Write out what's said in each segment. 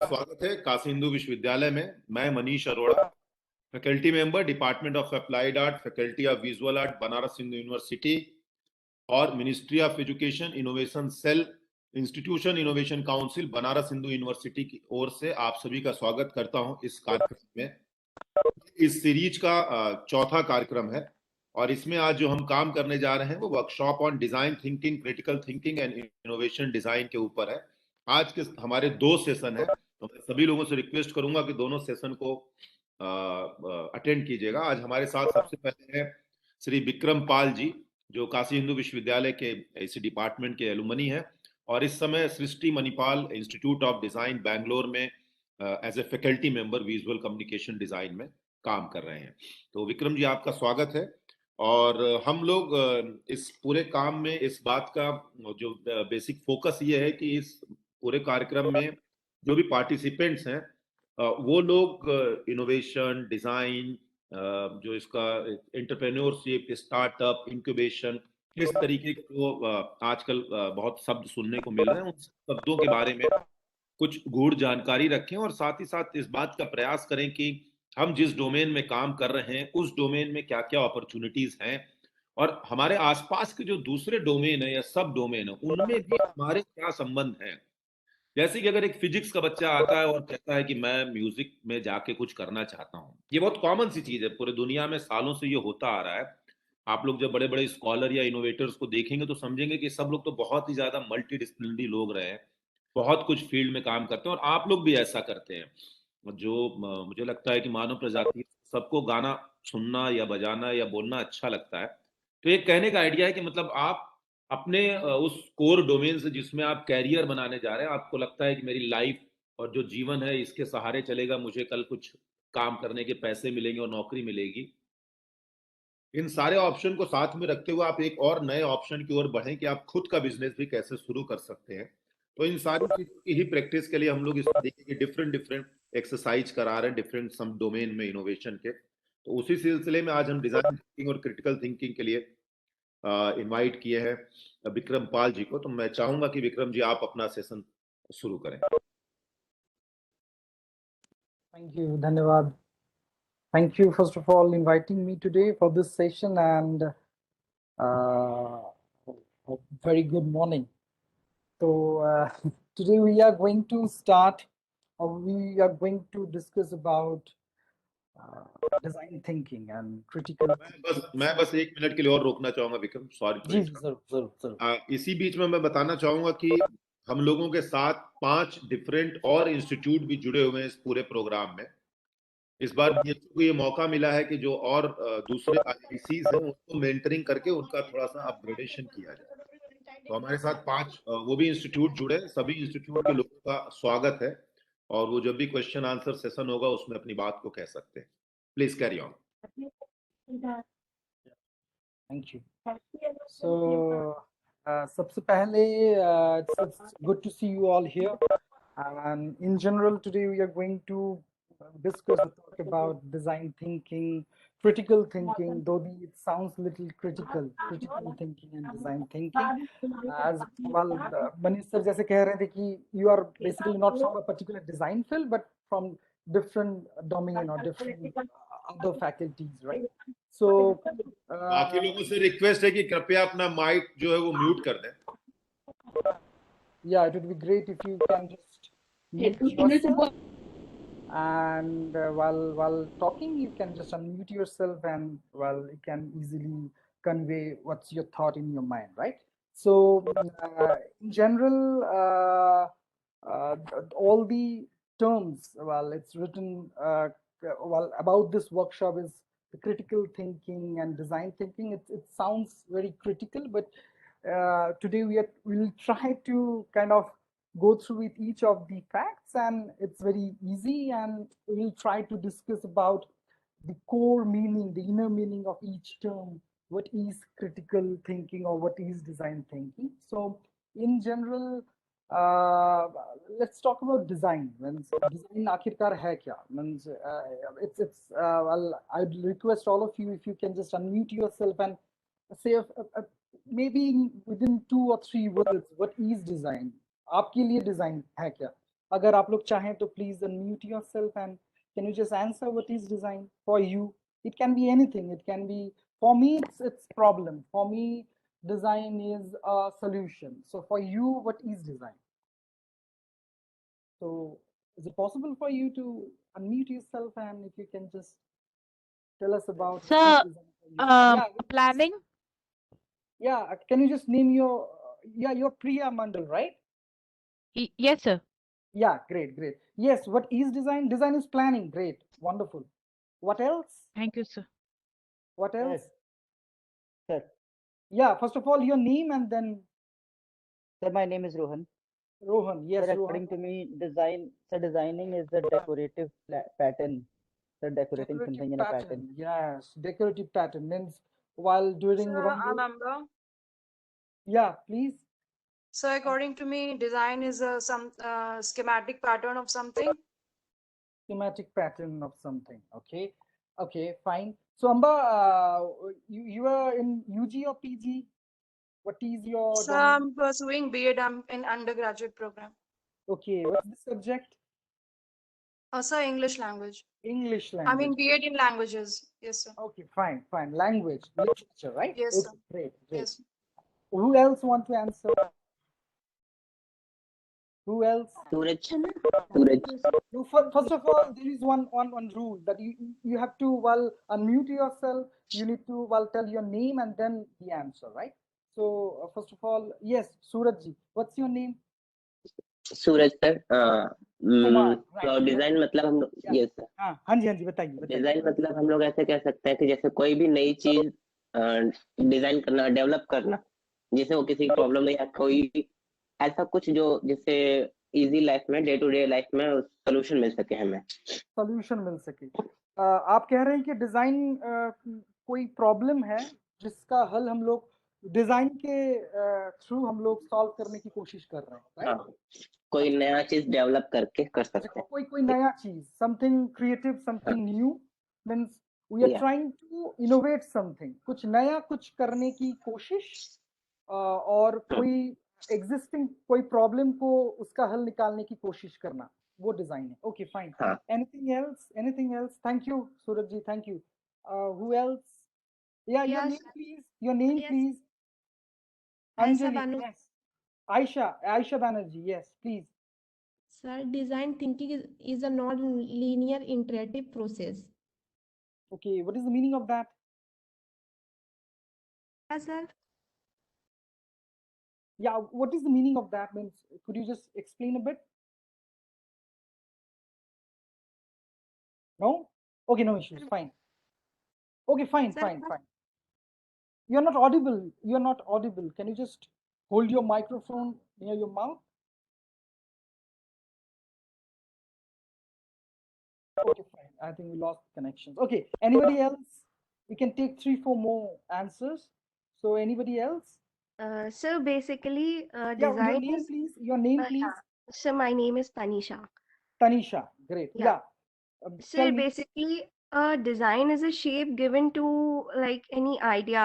स्वागत है काशी हिंदू विश्वविद्यालय में। मैं Manish Arora, faculty member, department of applied art, faculty of visual art, Banaras Hindu university और ministry of education innovation cell, institution innovation council, Banaras Hindu university की ओर से आप सभी का स्वागत करता हूं इस कार्यक्रम में। इस सीरीज का चौथा कार्यक्रम है और इसमें आज जो हम काम करने जा रहे हैं वो workshop on design thinking, critical thinking and innovation design के ऊपर है। आज के हमारे 2 सेशन है, तो मैं सभी लोगों से रिक्वेस्ट करूंगा कि दोनों सेशन को अटेंड कीजिएगा। आज हमारे साथ सबसे पहले है श्री विक्रम पाल जी, जो काशी हिंदू विश्वविद्यालय के इसी डिपार्टमेंट के एलुमनी है और इस समय Srishti Manipal institute of design Bangalore में as a faculty member visual communication design में काम कर रहे हैं। तो विक्रम जी, आपका स्वागत है। और हम लोग इस पूरे काम में इस बात का जो बेसिक फोकस ये है कि इस पूरे कार्यक्रम में जो भी पार्टिसिपेंट्स हैं वो लोग इनोवेशन, डिजाइन, जो इसका एंटरप्रेन्योरशिप, स्टार्टअप, इंक्यूबेशन, इस तरीके के जो आजकल बहुत शब्द सुनने को मिल रहे हैं, उन शब्दों के बारे में कुछ गूढ़ जानकारी रखें और साथ ही साथ इस बात का प्रयास करें कि हम जिस डोमेन में काम कर रहे हैं उस डोमेन में क्या क्या अपॉर्चुनिटीज हैं और हमारे आसपास के जो दूसरे डोमेन है या सब डोमेन है उनमें भी हमारे क्या संबंध हैं। जैसे कि अगर एक फिजिक्स का बच्चा आता है और कहता है कि मैं म्यूजिक में जाके कुछ करना चाहता हूँ, ये बहुत कॉमन सी चीज है, पूरे दुनिया में सालों से ये होता आ रहा है। आप लोग जब बड़े बड़े स्कॉलर या इनोवेटर्स को देखेंगे तो समझेंगे कि सब लोग तो बहुत ही ज्यादा मल्टी डिसिप्लिनरी लोग रहे हैं, बहुत कुछ फील्ड में काम करते हैं और आप लोग भी ऐसा करते हैं। जो मुझे लगता है कि मानव प्रजाति सबको गाना सुनना या बजाना या बोलना अच्छा लगता है। तो ये कहने का आइडिया है कि मतलब आप अपने उस कोर डोमेन से जिसमें आप कैरियर बनाने जा रहे हैं, आपको लगता है कि मेरी लाइफ और जो जीवन है इसके सहारे चलेगा, मुझे कल कुछ काम करने के पैसे मिलेंगे और नौकरी मिलेगी। इन सारे ऑप्शन को साथ में रखते हुए आप एक और नए ऑप्शन की ओर बढ़ें कि आप खुद का बिजनेस भी कैसे शुरू कर सकते हैं। तो इन सारी चीजों की ही प्रैक्टिस के लिए हम लोग इस तरीके की डिफरेंट डिफरेंट एक्सरसाइज करा रहे हैं डिफरेंट सम डोमेन में इनोवेशन के। तो उसी सिलसिले में आज हम डिजाइन थिंकिंग और क्रिटिकल थिंकिंग के लिए इनवाइट किए हैं विक्रम पाल जी को। तो मैं चाहूंगा कि विक्रम जी आप अपना सेशन शुरू करें। Thank you, धन्यवाद. Thank you first of all inviting me today for this session and a very good morning. So today we are going to start, or we are going to discuss about design thinking and critical. मैं बस 1 minute के लिए और रोकना चाहूंगा Vikram, sorry to ji interrupt. जरूर. इसी बीच में मैं बताना चाहूंगा कि हम लोगों के साथ 5 डिफरेंट और इंस्टीट्यूट भी जुड़े हुए हैं इस पूरे प्रोग्राम में। इस बार बीएचयू को ये मौका मिला है कि जो और दूसरे आईआईसीज हैं उनको मेंटरिंग करके उनका थोड़ा सा अपग्रेडेशन किया जाए। तो हमारे साथ 5 वो भी इंस्टीट्यूट जुड़े हैं। सभी इंस्टीट्यूट के लोगों का स्वागत है और वो जब भी क्वेश्चन आंसर सेशन होगा उसमें अपनी बात को कह सकते हैं। Please carry on. Thank you. So सबसे पहले it's good to see you all here. And in general, today we are going to discuss or talk about design thinking, critical thinking, though it sounds a little critical thinking and design thinking. As well, Manish sir जैसे कह रहे थे कि you are basically not from a particular design field, but from different domain or different other faculties, right? So बाकी लोगों से request है कि कृपया अपना माइक जो है वो म्यूट कर दें। Yeah, it would be great if you can just mute yourself, and while talking you can just unmute yourself, and you can easily convey what's your thought in your mind, right? So in general, all the terms, it's written about this workshop is the critical thinking and design thinking. It sounds very critical, but today we'll try to kind of go through with each of the facts, and it's very easy, and we'll try to discuss about the core meaning, the inner meaning of each term. What is critical thinking or what is design thinking? So in general, let's talk about design. Design आखिरकार है क्या? It's well, I'd request all of you if you can just unmute yourself and say maybe within 2 or 3 words, what is design? आपके लिए design है क्या? अगर आप लोग चाहें तो please unmute yourself and can you just answer what is design for you? It can be anything. It can be, for me, it's problem. For me, design is a solution. So for you, what is design? So is it possible for you to unmute yourself and if you can just tell us about what is Sir, design for you? Yeah, planning? yeah. Can you just name your your Priya Mandal, right? Yes, sir. Yeah, great, great. Yes, what is design? Design is planning. Great, wonderful. What else? Thank you, sir. What else? Sir, Yeah, first of all, your name and then sir, my name is Rohan. Rohan. Yes, Sir, Rohan. according to me, designing is the decorative pattern. Sir, decorating Decorative something in a pattern. Yes, decorative pattern means while during Sir, Rangoli. Amber. Yeah, please. So according to me, design is some schematic pattern of something. Schematic pattern of something. Okay, okay, fine. So Amba, you are in UG or PG? What is your So domain? I'm pursuing B.Ed. I'm in undergraduate program. Okay, what's the subject? Sir, English language. English I mean language. B.Ed. in languages. Yes, sir. Okay, fine, fine. Language, literature, right? Yes, Okay, sir. great, great. Yes. Who else want to answer? Who else? Suraj. No, first of all, there is one rule that you have to, while unmute yourself, you need to, while tell your name and then the answer, right? So first of all, yes, Surajji, what's your name? Suraj sir Kumar, right? तो design मतलब हम लोग Yeah. Yes sir हाँ जी बताइए बताइए। Design मतलब हम लोग ऐसे कह सकते हैं कि जैसे कोई भी नई चीज डिजाइन करना डेवलप करना जिससे वो किसी प्रॉब्लम में या कोई ऐसा कुछ जो जिससे इजी लाइफ में डे टू डे लाइफ में सोल्यूशन मिल सके हमें सोल्यूशन मिल सके। आप कह रहे हैं कि डिजाइन कोई प्रॉब्लम है जिसका हल हम लोग डिजाइन के थ्रू हम लोग सॉल्व करने की कोशिश कर रहे हैं, right? हाँ, कोई नया चीज डेवलप करके कर सकते हैं कोई नया चीज, something creative, something new, means we are trying to innovate something, कुछ नया कुछ करने की कोशिश, और कोई एग्जिस्टिंग कोई प्रॉब्लम को उसका हल निकालने की कोशिश करना, वो डिजाइन है। Okay fine. Anything else? Anything else? Thank you Suraj ji, thank you. Who else? Yeah your name please, your name please. Anjali, yes. Ayesha Banerjee, yes please. Sir, design thinking is a non-linear iterative process. Okay, what is the meaning of that? Yes, sir. Yeah, what is the meaning of that? Means, could you just explain a bit? No? Okay, no issues. Fine. Okay, fine, Sir, fine, fine. You're not audible. You're not audible. Can you just hold your microphone near your mouth? Okay, fine. I think we lost connections. Okay, anybody else? We can take 3-4 more answers. So anybody else? So basically, Yeah, design your name, is. please. Your name, please. Yeah. So my name is Tanisha. Tanisha, great. Yeah. So Tell me. basically, design is a shape given to like any idea,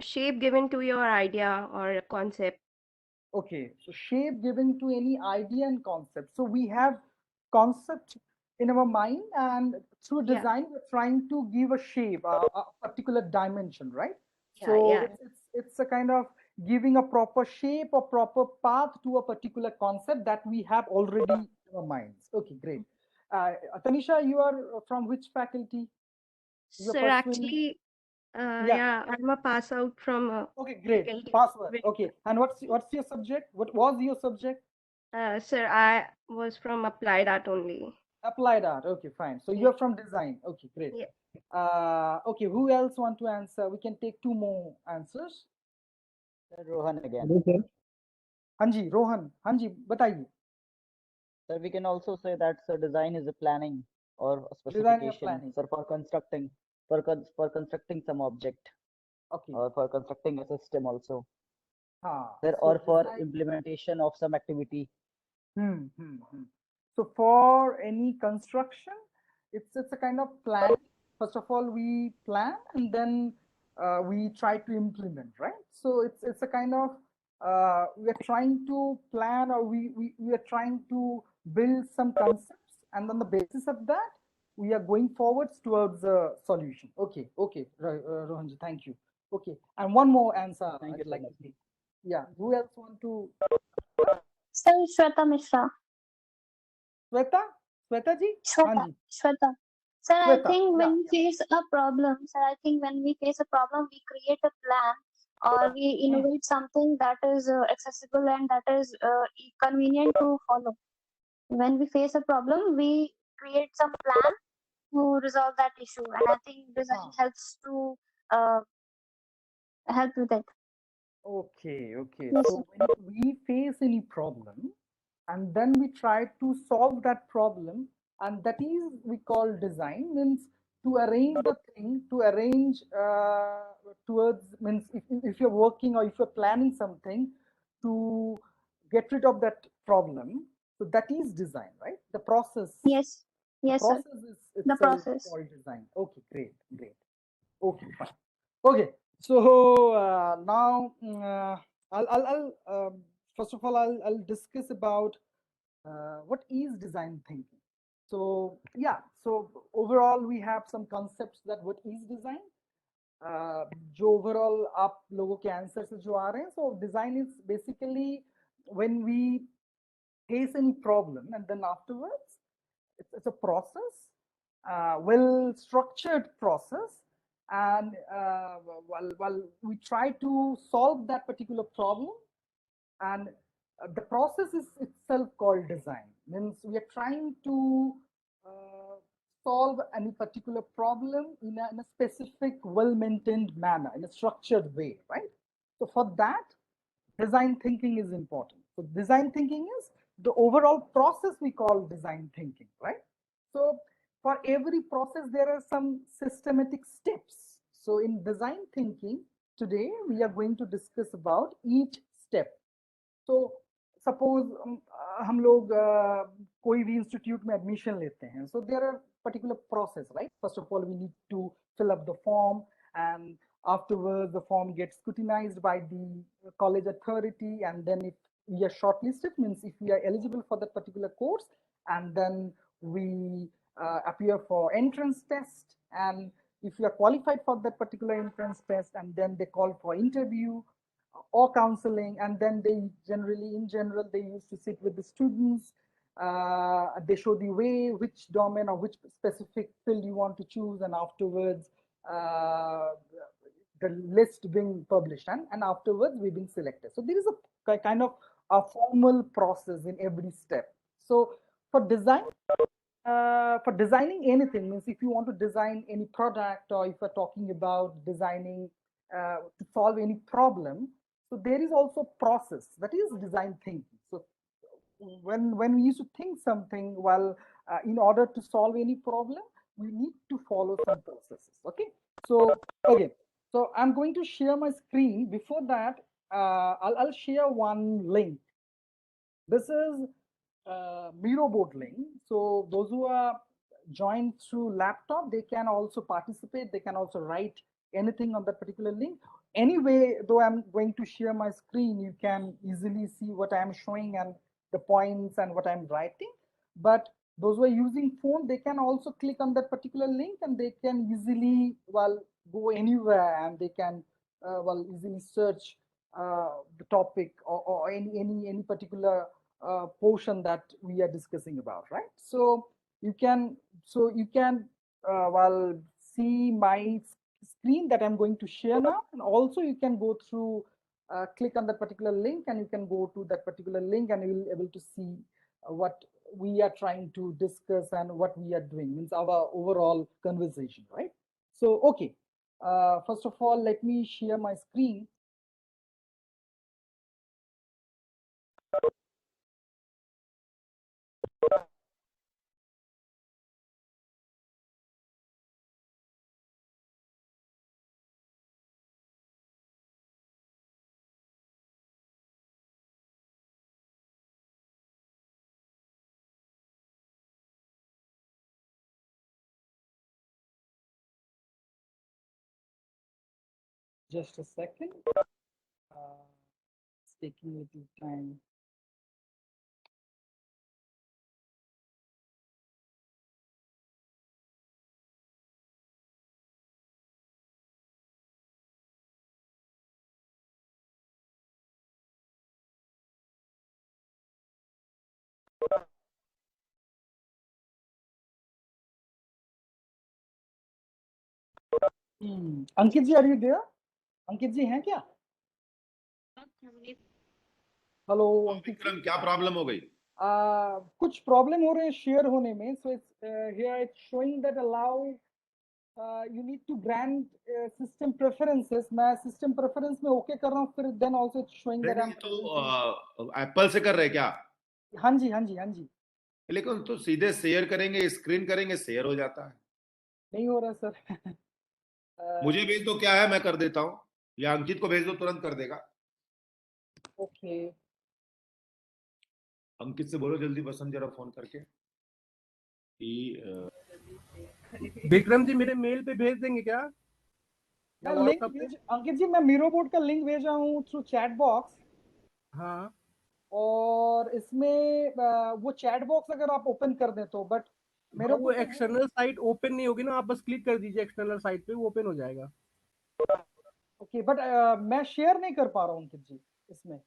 shape given to your idea or a concept. Okay, so shape given to any idea and concept. So we have concept in our mind, and through design, we're trying to give a shape, a particular dimension, right? So it's a kind of giving a proper shape or proper path to a particular concept that we have already in our minds. Okay, great. Tanisha, you are from which faculty? Sir, actually, yeah, I'm a pass out from. Okay, great. Password. Okay, and what's your subject? What was your subject? Sir, I was from applied art only. Applied art. Okay, fine. So you're from design. Okay, great. Okay, who else want to answer? We can take 2 more answers. Rohan again. Hanji, Rohan. Hanji, bataiye. Sir, we can also say that design is a planning or a specification. Sir, for constructing some object. Okay. Or for constructing a system also. Sir, or for implementation of some activity. So for any construction, it's a kind of plan. First of all, we plan and then we try to implement, right? So it's a kind of we are trying to plan, or we are trying to build some concepts, and on the basis of that, we are going forwards towards a solution. Okay, Rohanji, thank you. Okay, and one more answer Thank you I'd so like much. to take. Yeah, who else want to? Sir, Shweta Mishra. Sweta ji? Shweta. Hanji. Shweta. Sir, I Sweta, think yeah, when we face a problem, sir, I think when we face a problem, we create a plan or we innovate something that is accessible and that is convenient to follow. When we face a problem, we create some plan to resolve that issue, and I think design helps to uh, help with it. Okay. Yes, So when we face any problem and then we try to solve that problem, and that is we call design, means to arrange the thing, to arrange towards, means if you're working or if you're planning something to get rid of that problem, so that is design, right? The process. yes, The yes, sir. process is The itself process. called design. Okay, great. Okay, fine. Okay, so now I'll first of all I'll discuss about what is design thinking. So yeah, so overall we have some concepts that what is design. जो overall आप लोगों के answers से जो आ रहे हैं, so design is basically when we face any problem and then afterwards it's a process, well structured process, and while we try to solve that particular problem, and the process is itself called design, means we are trying to solve any particular problem in a specific well-maintained manner, in a structured way, right? So for that, design thinking is important. So design thinking is the overall process we call design thinking, right? So for every process, there are some systematic steps. So in design thinking, today we are going to discuss about each step. So suppose हम लोग कोई भी institute में admission लेते हैं, so there are particular process, right? First of all, we need to fill up the form, and afterwards the form gets scrutinized by the college authority, and then if we are shortlisted, means if we are eligible for that particular course, and then we appear for entrance test, and if you are qualified for that particular entrance test, and then they call for interview or counseling, and then they in general they used to sit with the students, they show the way which domain or which specific field you want to choose, and afterwards the list being published, and afterwards we've been selected. So there is a kind of a formal process in every step. So for design, for designing anything, means if you want to design any product, or if you're talking about designing to solve any problem, so there is also process, that is design thinking. So when we used to think something, well, in order to solve any problem, we need to follow some processes. Okay, so okay, so I'm going to share my screen. Before that, I'll share one link. This is Miro board link. So those who are joined through laptop, they can also participate. They can also write anything on that particular link. Anyway, though I'm going to share my screen, you can easily see what I'm showing and the points and what I'm writing. But those who are using phone, they can also click on that particular link, and they can easily, well, go anywhere, and they can well, easily search the topic, or any particular portion that we are discussing about, right? So you can well, see my screen that I'm going to share now, and also you can go through, click on that particular link, and you can go to that particular link, and you will be able to see what we are trying to discuss and what we are doing, means our overall conversation, right? So okay, first of all, let me share my screen. Just a second. It's taking a little time. Ankit ji, are you there? Ankit ji हैं क्या? Hello अंकित जी। विक्रम, क्या problem हो गई? कुछ problem हो रहे हैं share होने में, so it's here it's showing that allow you need to grant system preferences. मैं system preference में ओके कर रहा हूँ, फिर then also it's showing that I'm तो एप्पल से कर रहे क्या? हाँ जी हाँ जी हाँ जी। लेकिन तो सीधे शेयर करेंगे, स्क्रीन करेंगे, शेयर हो जाता है। नहीं हो रहा सर। मुझे भेज दो, क्या है मैं कर देता हूँ, या अंकित को भेज दो, तुरंत कर देगा। ओके, अंकित से बोलो जल्दी पसंद जरा फोन करके कि विक्रम जी मेरे मेल पे भेज देंगे क्या? मैं लिंक भेज, अंकित जी मैं मीरो बोर्ड का लिंक भेजा हूँ थ्रू चैट बॉक्स। हाँ, और इसमें वो चैट बॉक्स अगर आप ओपन कर दें तो, बट मेरे वो एक्सटर्नल साइट ओपन नहीं होगी ना, आप बस क्लिक कर दीजिए एक्सटर्नल साइट पे, वो ओपन हो जाएगा। ओके, बट मैं शेयर नहीं कर पा रहा हूँ अंकित जी इसमें।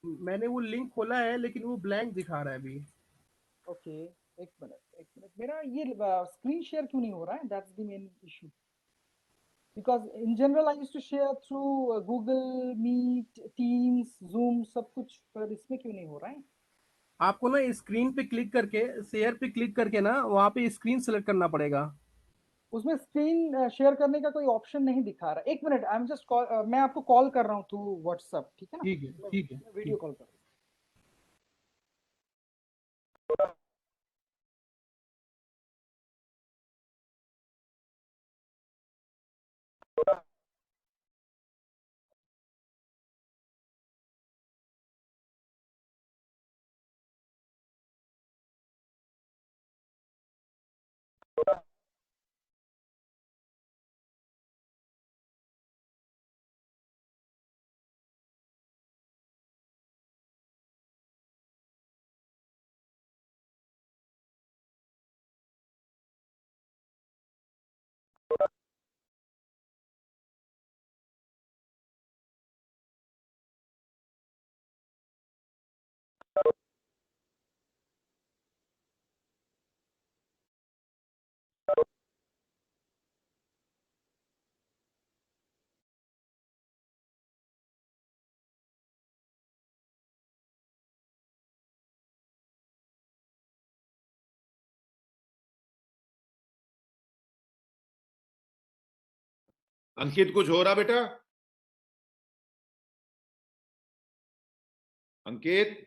मैंने वो लिंक खोला है लेकिन वो ब्लैंक दिखा रहा है अभी। ओके, एक मिनट, मेरा ये स्क्रीन शेयर क्यों नहीं हो रहा है? That's the main issue, because in general I used to share through Google Meet, Teams, Zoom, सब कुछ, पर इसमें क्यों नहीं हो रहा है? आपको ना स्क्रीन पे क्लिक करके, शेयर पे क्लिक करके ना वहाँ पे स्क्रीन सेलेक्ट करना पड़ेगा। उसमें स्क्रीन शेयर करने का कोई ऑप्शन नहीं दिखा रहा। एक minute, I am just call, मैं आपको कॉल कर रहा हूँ थ्रू व्हाट्सएप, ठीक है ना? ठीक है, ठीक है, वीडियो कॉल कर रहा हूँ। अंकित कुछ हो रहा बेटा? अंकित,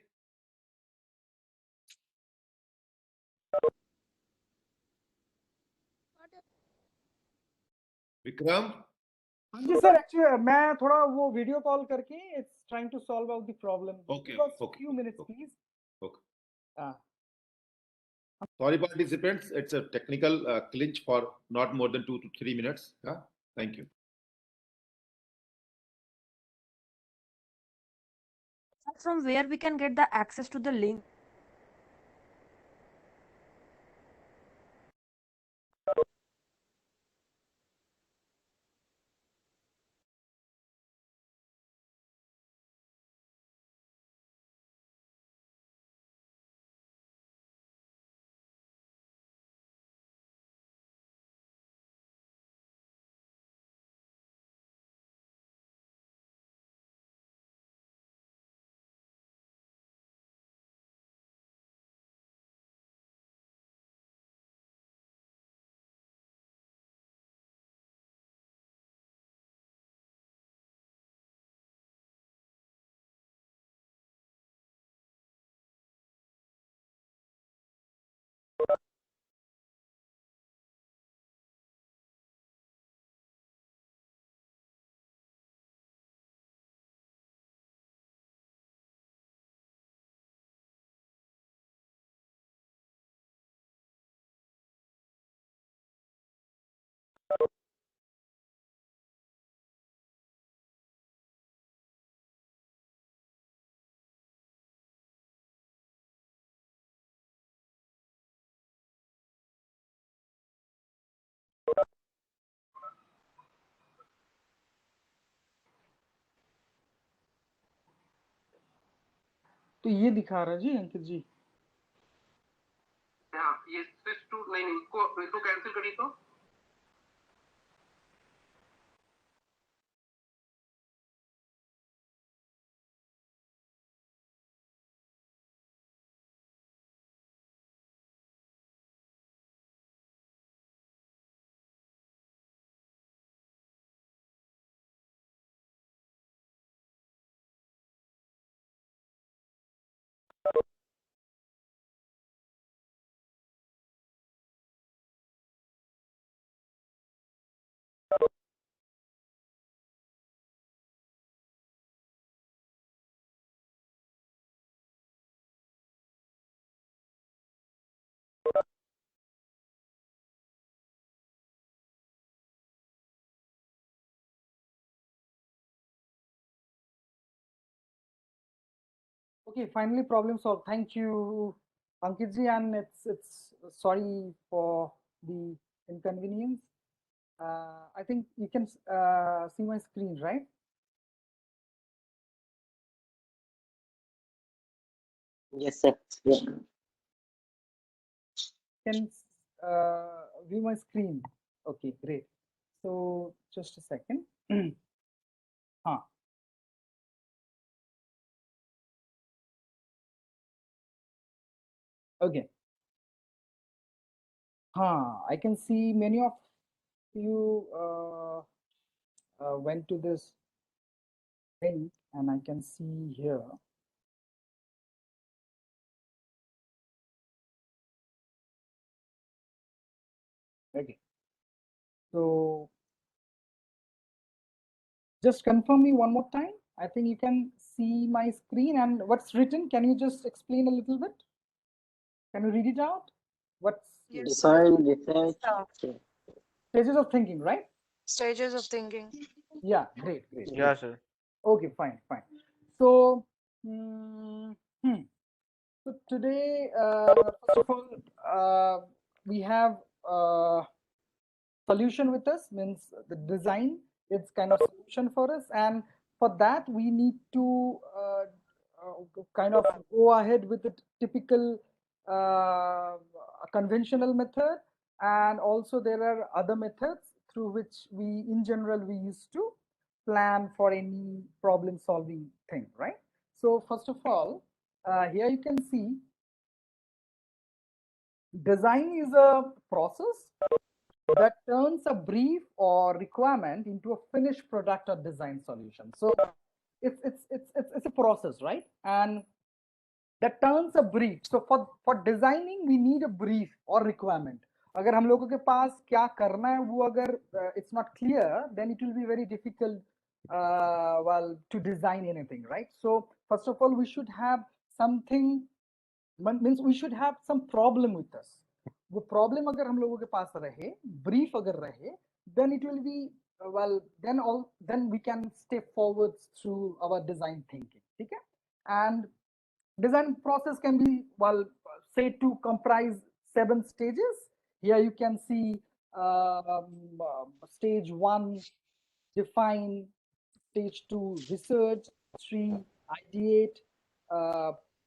विक्रम, हाँ जी सर, एक्चुअली मैं थोड़ा वो वीडियो कॉल करके it's trying to solve out the problem. Okay, okay, few minutes okay. Please. Okay. हाँ, Sorry participants, it's a technical clinch for not more than 2 to 3 minutes. Yeah, thank you. From where we can get the access to the link? तो ये दिखा रहा जी अंकित जी। हाँ, ये switch to नहीं, इसको cancel करिए तो Okay, finally problem solved. Thank you, Ankitji, and it's sorry for the inconvenience. I think you can see my screen, right? Yes, sir. Yeah. Can view my screen. Okay, great. So just a second. Huh. Okay. I can see many of you went to this link, and I can see here. Okay. So just confirm me one more time. I think you can see my screen and what's written. Can you just explain a little bit? Can you read it out? What's Define research. stages of thinking, right? Stages of thinking. Yeah, great. Yeah, sir. Okay, fine. So, so today, first of all, we have solution with us, means the design. It's kind of solution for us, and for that we need to kind of go ahead with the typical conventional method, and also there are other methods through which we in general we used to plan for any problem solving thing, right? So first of all, here you can see design is a process that turns a brief or requirement into a finished product or design solution. So it's a process, right? And that turns a brief. So for designing we need a brief or requirement. अगर हम लोगों के पास क्या करना है वो अगर it's not clear, then it will be very difficult well to design anything, right? So first of all we should have something, means we should have some problem with us. वो प्रॉब्लम अगर हम लोगों के पास रहे, brief अगर रहे, then it will be well, then we can step forward through our design thinking. Okay? And design process can be well said to comprise 7 stages. Here you can see stage 1 define, stage 2 research, 3 ideate,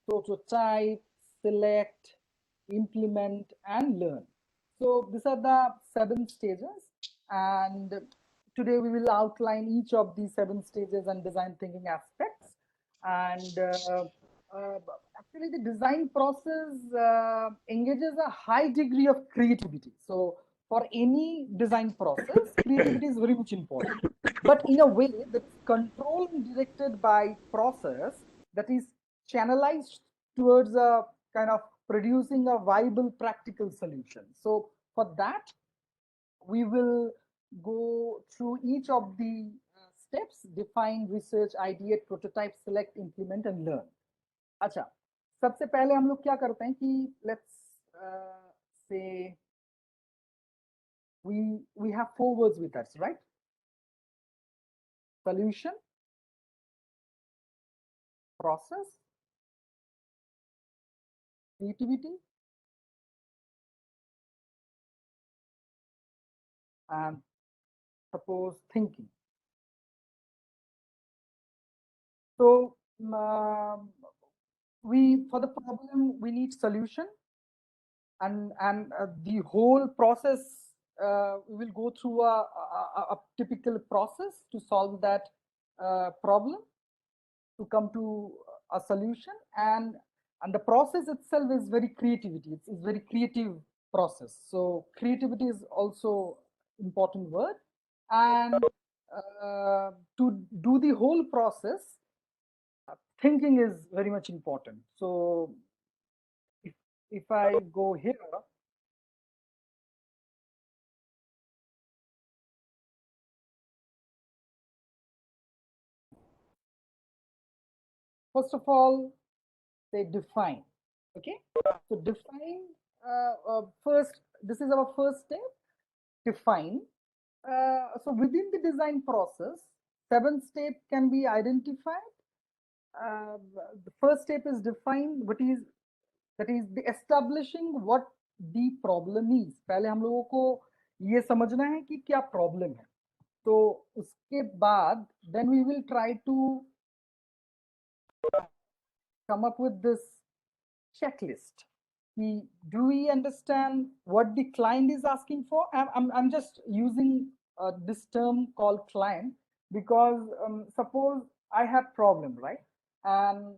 prototype, select, implement, and learn. So these are the 7 stages, and today we will outline each of these 7 stages and design thinking aspects. And actually the design process engages a high degree of creativity. So for any design process, creativity is very much important, but in a way that's controlled and directed by process that is channelized towards a kind of producing a viable practical solution. So for that, we will go through each of the steps: define, research, ideate, prototype, select, implement, and learn. अच्छा, सबसे पहले हम लोग क्या करते हैं कि let's say we have 4 words with us, right? Solution, process, creativity, and suppose thinking. So for the problem we need solution, and the whole process we will go through a typical process to solve that problem, to come to a solution, and the process itself is very creativity. It's very creative process. So creativity is also important word, and to do the whole process, thinking is very much important. So if I go here, first of all, say define. Okay, so define first. This is our first step. Define. So within the design process, 7 steps can be identified. The first step is define what is, that is the establishing what the problem is. पहले हम लोगों को ये समझना है कि क्या problem है. तो उसके बाद then we will try to come up with this checklist. Do we understand what the client is asking for? I'm just using this term called client because suppose I have problem, right? And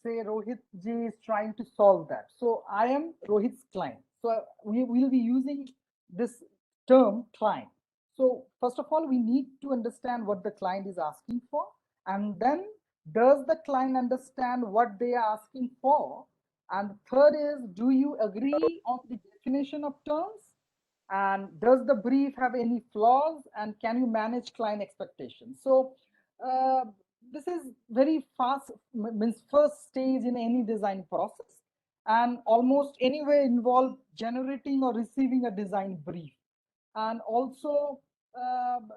say Rohit ji is trying to solve that. So I am Rohit's client. So we will be using this term client. So first of all, we need to understand what the client is asking for, and then does the client understand what they are asking for? And third is, do you agree on the definition of terms? And does the brief have any flaws? And can you manage client expectations? So this is very fast, means first stage in any design process, and almost anywhere involve generating or receiving a design brief. And also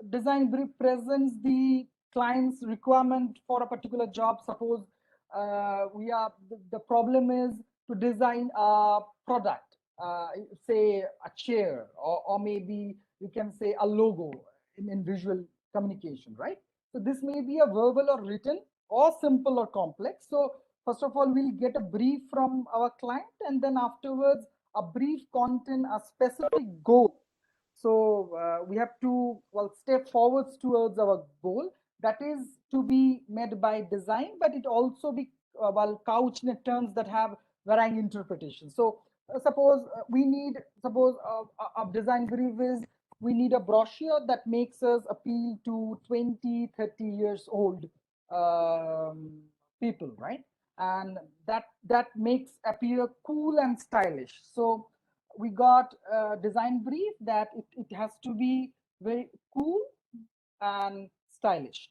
design brief presents the client's requirement for a particular job. Suppose the problem is to design a product, say a chair, or maybe you can say a logo in visual communication, right? So this may be a verbal or written or simple or complex. So first of all, we'll get a brief from our client, and then afterwards a brief contain a specific goal. So we have to step forwards towards our goal, that is to be met by design, but it also be couched in terms that have varying interpretations. So suppose we need, suppose a design brief is, we need a brochure that makes us appeal to 20, 30 years old people, right? And that makes appear cool and stylish. So we got a design brief that it has to be very cool and stylish.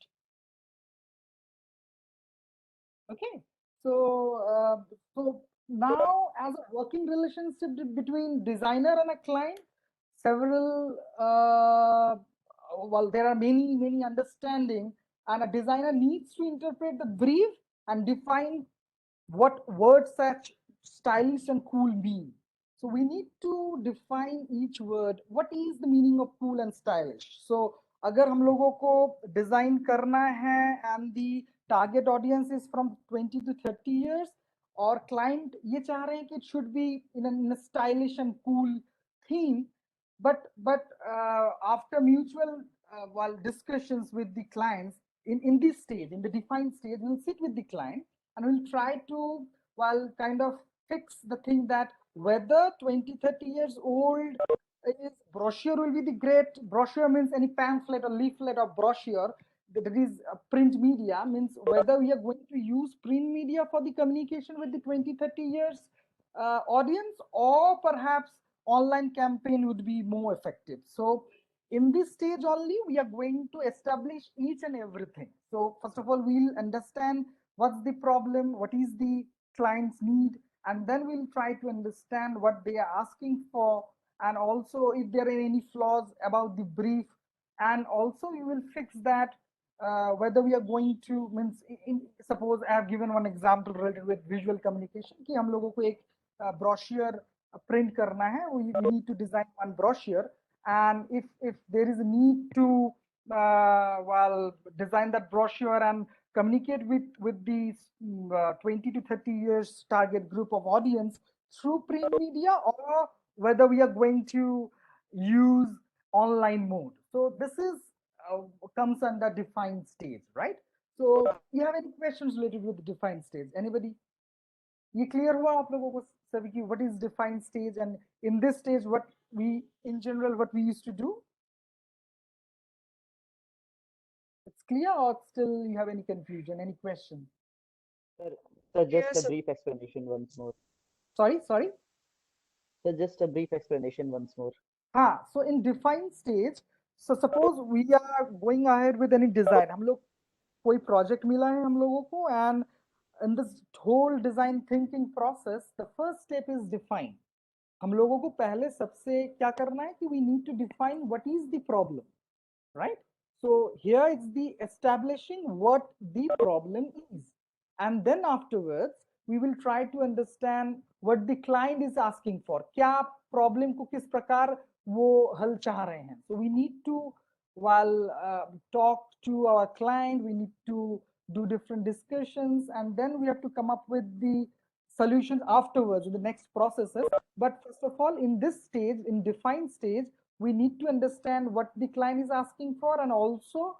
Okay, so so now as a working relationship between designer and a client, several there are many understanding, and a designer needs to interpret the brief and define what words such stylish and cool mean. So we need to define each word. What is the meaning of cool and stylish? So अगर हम लोगों को design करना है and the target audience is from 20 to 30 years, or client ये चाह रहे हैं कि it should be in a stylish and cool theme, but after mutual discussions with the clients in this stage, in the defined stage, we'll sit with the client and we'll try to kind of fix the thing that whether 20, 30 years old is brochure will be the great. Brochure means any pamphlet or leaflet or brochure that is print media, means whether we are going to use print media for the communication with the 20, 30 years audience, or perhaps online campaign would be more effective. So in this stage only, we are going to establish each and everything. So first of all, we'll understand what's the problem, what is the client's need, and then we'll try to understand what they are asking for, and also if there are any flaws about the brief, and also we will fix that whether we are going to, means suppose I have given one example related with visual communication कि हम लोगों को एक brochure print करना है, we need to design one brochure, and if there is a need to design that brochure and communicate with the 20 to 30 years target group of audience through print media, or whether we are going to use online mode. So this is comes under defined stage, right? So you have any questions related with the defined stage? Anybody? ये clear हुआ आप लोगों को सभी की what is defined stage, and in this stage what we in general what we used to do? It's clear, or still you have any confusion, any question? Sir, just a brief explanation once more. Sorry. So just a brief explanation once more. So in defined stage, so suppose we are going ahead with any design. हम लोग कोई project मिला है हम लोगों को, and in this whole design thinking process, the first step is define. हम लोगों को पहले सबसे क्या करना है कि we need to define what is the problem, right? So here it's the establishing what the problem is, and then afterwards we will try to understand what the client is asking for. क्या problem को किस प्रकार वो हल चाह रहे हैं. So we need to, while talk to our client, we need to do different discussions, and then we have to come up with the solutions afterwards in the next processes. But first of all, in this stage, in define stage, we need to understand what the client is asking for, and also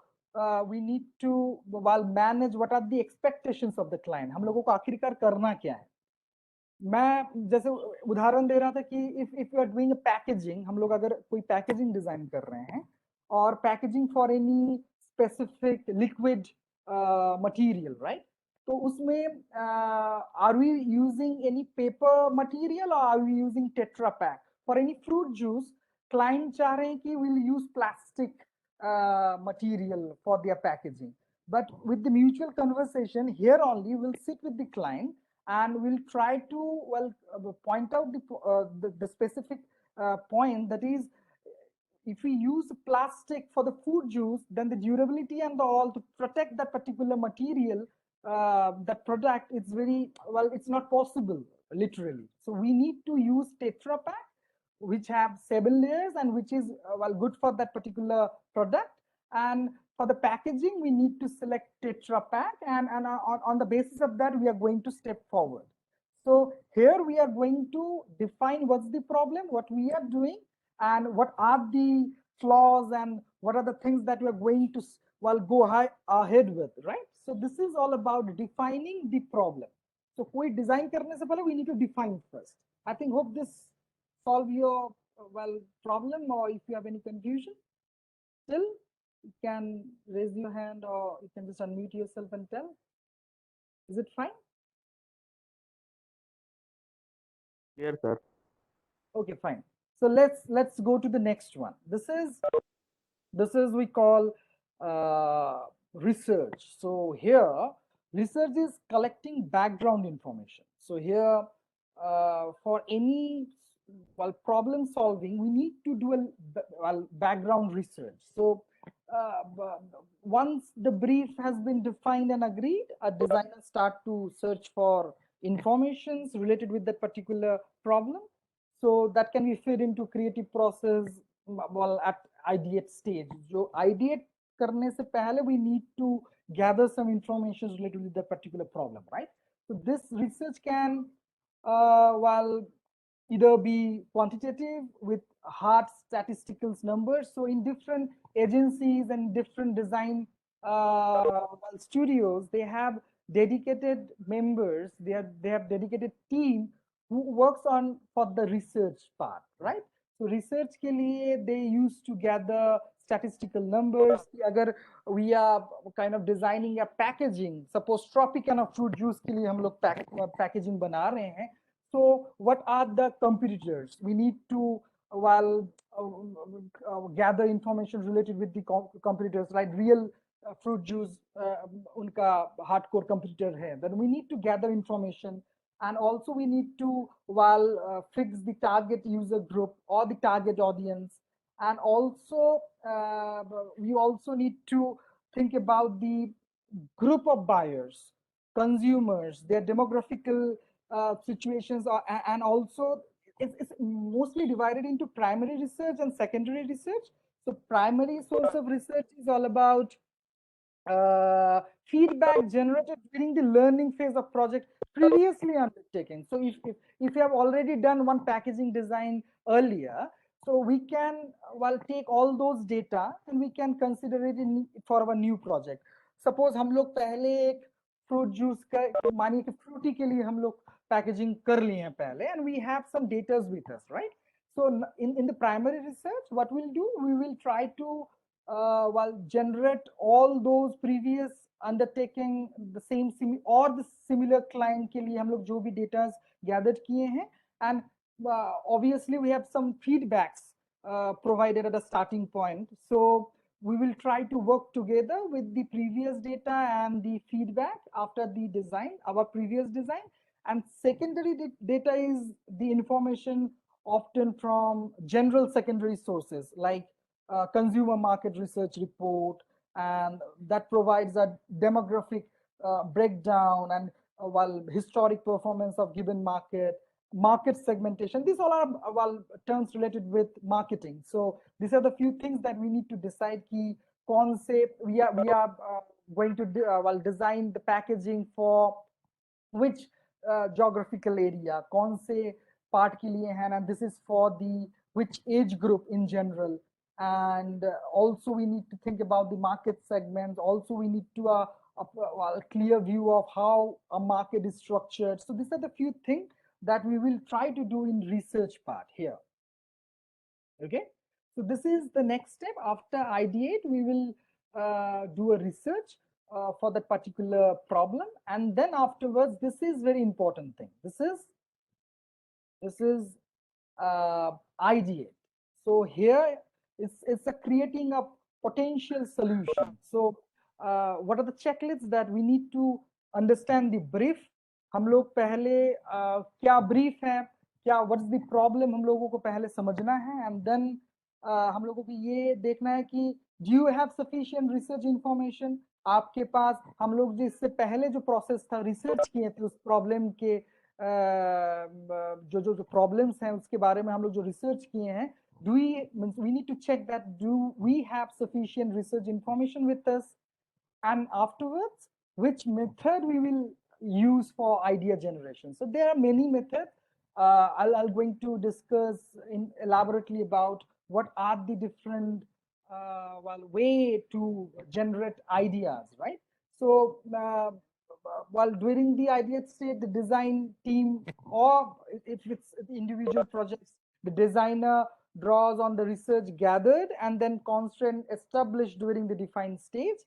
we need to manage what are the expectations of the client. हम लोगों को आखिरकार करना क्या है. मैं जैसे उदाहरण दे रहा था कि if you are doing a packaging, हम लोग अगर कोई packaging design कर रहे हैं और packaging for any specific liquid material, right? तो उसमें are we using any paper material or are we using Tetra Pak? For any fruit juice, client चाह रहे हैं कि we'll use plastic material for their packaging. But with the mutual conversation, here only we'll sit with the client and we'll try to point out the specific point, that is, if we use plastic for the food juice, then the durability and all to protect that particular material, that product, it's very it's not possible literally. So we need to use Tetra Pak, which have 7 layers and which is good for that particular product. And for the packaging, we need to select Tetra Pak, and on the basis of that, we are going to step forward. So here we are going to define what's the problem, what we are doing, and what are the flaws, and what are the things that we are going to go ahead with, right? So this is all about defining the problem. So कोई design करने से पहले we need to define first. I think hope this solve your problem, or if you have any confusion, still you can raise your hand or you can just unmute yourself and tell. Is it fine? Clear, sir. Okay, fine. So let's go to the next one. This is we call research. So here research is collecting background information. So here for any problem solving, we need to do a background research. So once the brief has been defined and agreed, a designer start to search for informations related with that particular problem. So that can be fed into creative process at ideate stage. So ideate करने से पहले we need to gather some information related with that particular problem, right? So this research can either be quantitative with hard statistical numbers. So in different agencies and different design studios, they have dedicated members, they have dedicated team who works on for the research part, right? So research के लिए they used to gather statistical numbers. अगर we are kind of designing a packaging, suppose Tropicana fruit juice के लिए हम लोग packaging बना रहे हैं. So what are the competitors? We need to gather information related with the competitors, right? Real fruit juice unka hardcore competitor hai. Then we need to gather information, and also we need to fix the target user group or the target audience, and also we also need to think about the group of buyers, consumers, their demographical situations, and also it's mostly divided into primary research and secondary research. So primary source of research is all about feedback generated during the learning phase of project previously undertaken. So if you have already done one packaging design earlier, so we can take all those data and we can consider it for our new project. Suppose हम लोग पहले एक fruit juice का मानिए कि fruity के लिए हम लोग packaging कर लिए हैं पहले, and we have some data with us, right? So in the primary research, what we'll do, we will try to generate all those previous undertaking, the same or the similar client के लिए हम लोग जो भी data gathered किए हैं, and obviously we have some feedbacks provided at a starting point. So we will try to work together with the previous data and the feedback after the design, our previous design. And secondary data is the information often from general secondary sources like consumer market research report, and that provides a demographic breakdown and historic performance of given market segmentation. These all are terms related with marketing. So these are the few things that we need to decide ki kaun se we are going to design the packaging for which geographical area, kaun se part ke liye hai, and this is for the which age group in general. And also we need to think about the market segments. Also we need to a clear view of how a market is structured. So these are the few things that we will try to do in research part here. Okay, so this is the next step. After ideate, we will do a research for that particular problem, and then afterwards, this is very important thing. This is ideate. So here it's a creating a potential solution. So what are the checklists that we need to understand the brief? हम लोग पहले क्या brief है, क्या what is the problem हम लोगों को पहले समझना है, and then हम लोगों को ये देखना है कि do you have sufficient research information? आपके पास, हम लोग जिससे पहले जो प्रोसेस था रिसर्च किए थे उस प्रॉब्लम के जो प्रॉब्लम्स हैं उसके बारे में हम लोग जो रिसर्च किए हैं, we need to check that do we have sufficient research information with us, and afterwards which method we will use for idea generation. So there are many methods. I'll going to discuss elaborately about what are the different way to generate ideas, right? So while during the ideate state, the design team, or if it's individual projects, the designer draws on the research gathered and then constraint established during the defined stage,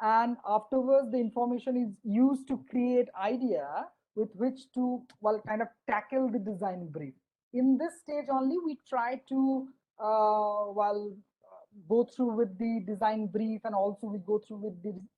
and afterwards the information is used to create idea with which to kind of tackle the design brief. In this stage only we try to go through with the design brief, and also we go through with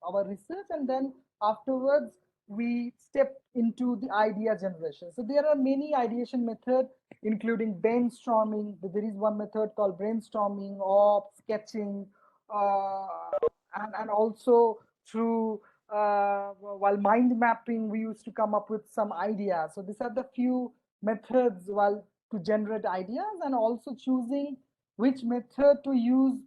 our research, and then afterwards we step into the idea generation. So there are many ideation methods, including brainstorming. There is one method called brainstorming or sketching, and also through while mind mapping, we used to come up with some ideas. So these are the few methods to generate ideas, and also choosing which method to use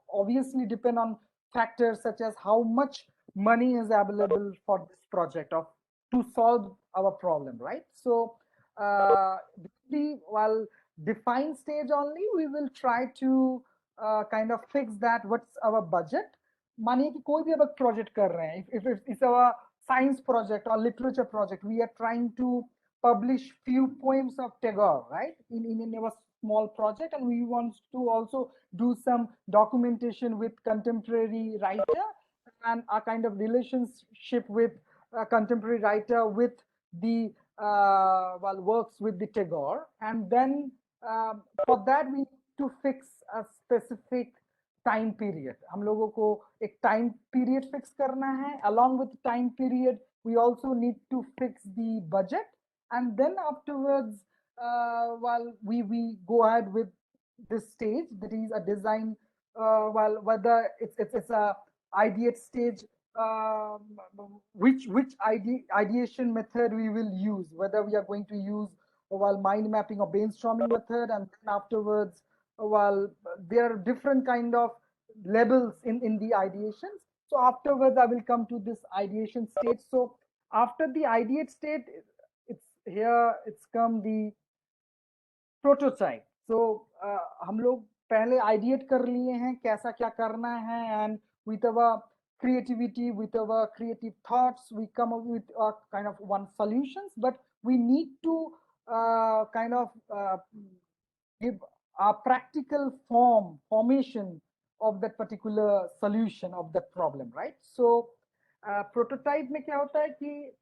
obviously depend on factors such as how much money is available for this project of to solve our problem, right? So defined stage only we will try to kind of fix that what's our budget. मानिए कि कोई भी अब project कर रहे हैं, if it's our science project or literature project, we are trying to publish few poems of Tagore, right, in our small project, and we want to also do some documentation with contemporary writer and a kind of relationship with a contemporary writer with the works with the Tagore, and then for that we need to fix a specific time period. हम लोगों को एक time period fix करना है. Along with time period, we also need to fix the budget, and then afterwards, we go ahead with this stage, that is a design. Whether it's a ideate stage, which ideation method we will use, whether we are going to use mind mapping or brainstorming method, and then afterwards, there are different kind of levels in the ideations. So afterwards I will come to this ideation stage. So after the ideate state, it's come the prototype. So हम लोग पहले ideate कर लिए हैं कैसा क्या करना है, and with our creativity, with our creative thoughts, we come up with a kind of one solutions, but we need to kind of give a practical formation of that particular solution of that problem, right? So prototype में क्या होता है कि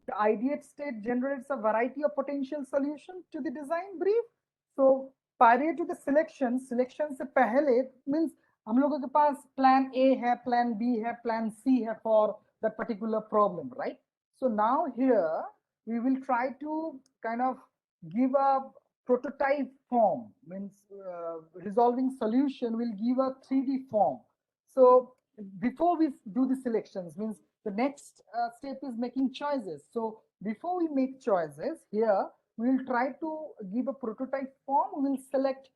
the ideate state generates a variety of potential solutions to the design brief. So prior to the selection से पहले means हम लोगों के पास plan A है, plan B है, plan C है for that particular problem, right? So now here we will try to kind of give a prototype form, means resolving solution will give a 3D form. So before we do the selections, means the next step is making choices. So before we make choices, here we will try to give a prototype form. We will select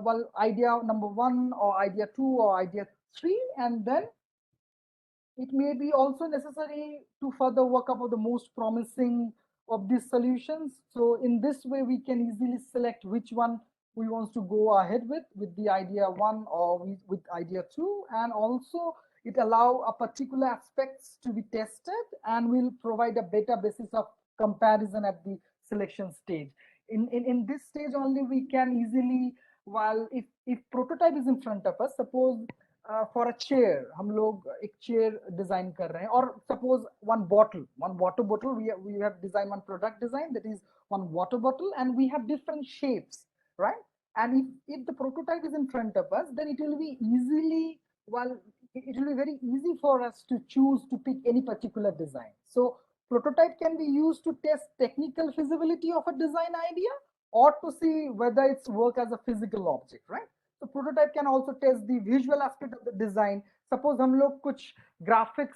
well, idea number 1 or idea 2 or idea 3, and then it may be also necessary to further work up on the most promising of these solutions. So in this way, we can easily select which one we want to go ahead with the idea 1 or with idea 2, and also it allow a particular aspects to be tested and will provide a better basis of comparison at the selection stage. In this stage only we can easily, while if prototype is in front of us, suppose for a chair हम लोग एक chair design कर रहे हैं, or suppose one water bottle, we have designed one product design, that is one water bottle, and we have different shapes, right? And if the prototype is in front of us, then it will be easily, well, it will be very easy for us to choose to pick any particular design. So prototype can be used to test technical feasibility of a design idea, or to see whether it's work as a physical object, right? So prototype can also test the visual aspect of the design. Suppose हम लोग कुछ graphics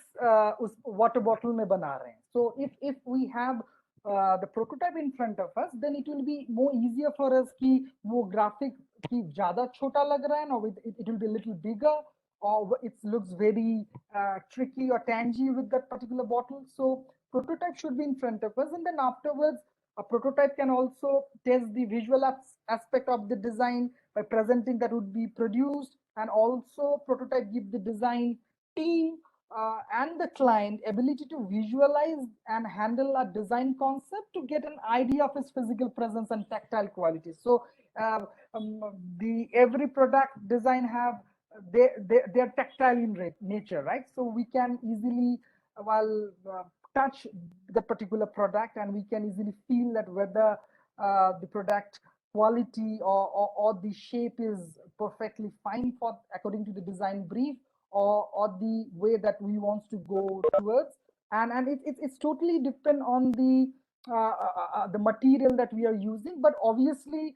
उस water bottle में बना रहे हैं. So if we have the prototype in front of us, then it will be more easier for us कि वो graphic की ज़्यादा छोटा लग रहा है, or it will be a little bigger, or it looks very tricky or tangy with that particular bottle. So prototype should be in front of us, and then afterwards a prototype can also test the visual aspect of the design by presenting that would be produced, and also prototype give the design team and the client ability to visualize and handle a design concept to get an idea of its physical presence and tactile qualities. So the every product design have their tactile in nature, right? So we can easily touch the particular product, and we can easily feel that whether the product quality or the shape is perfectly fine for according to the design brief, or the way that we want to go towards, and it's totally depend on the material that we are using. But obviously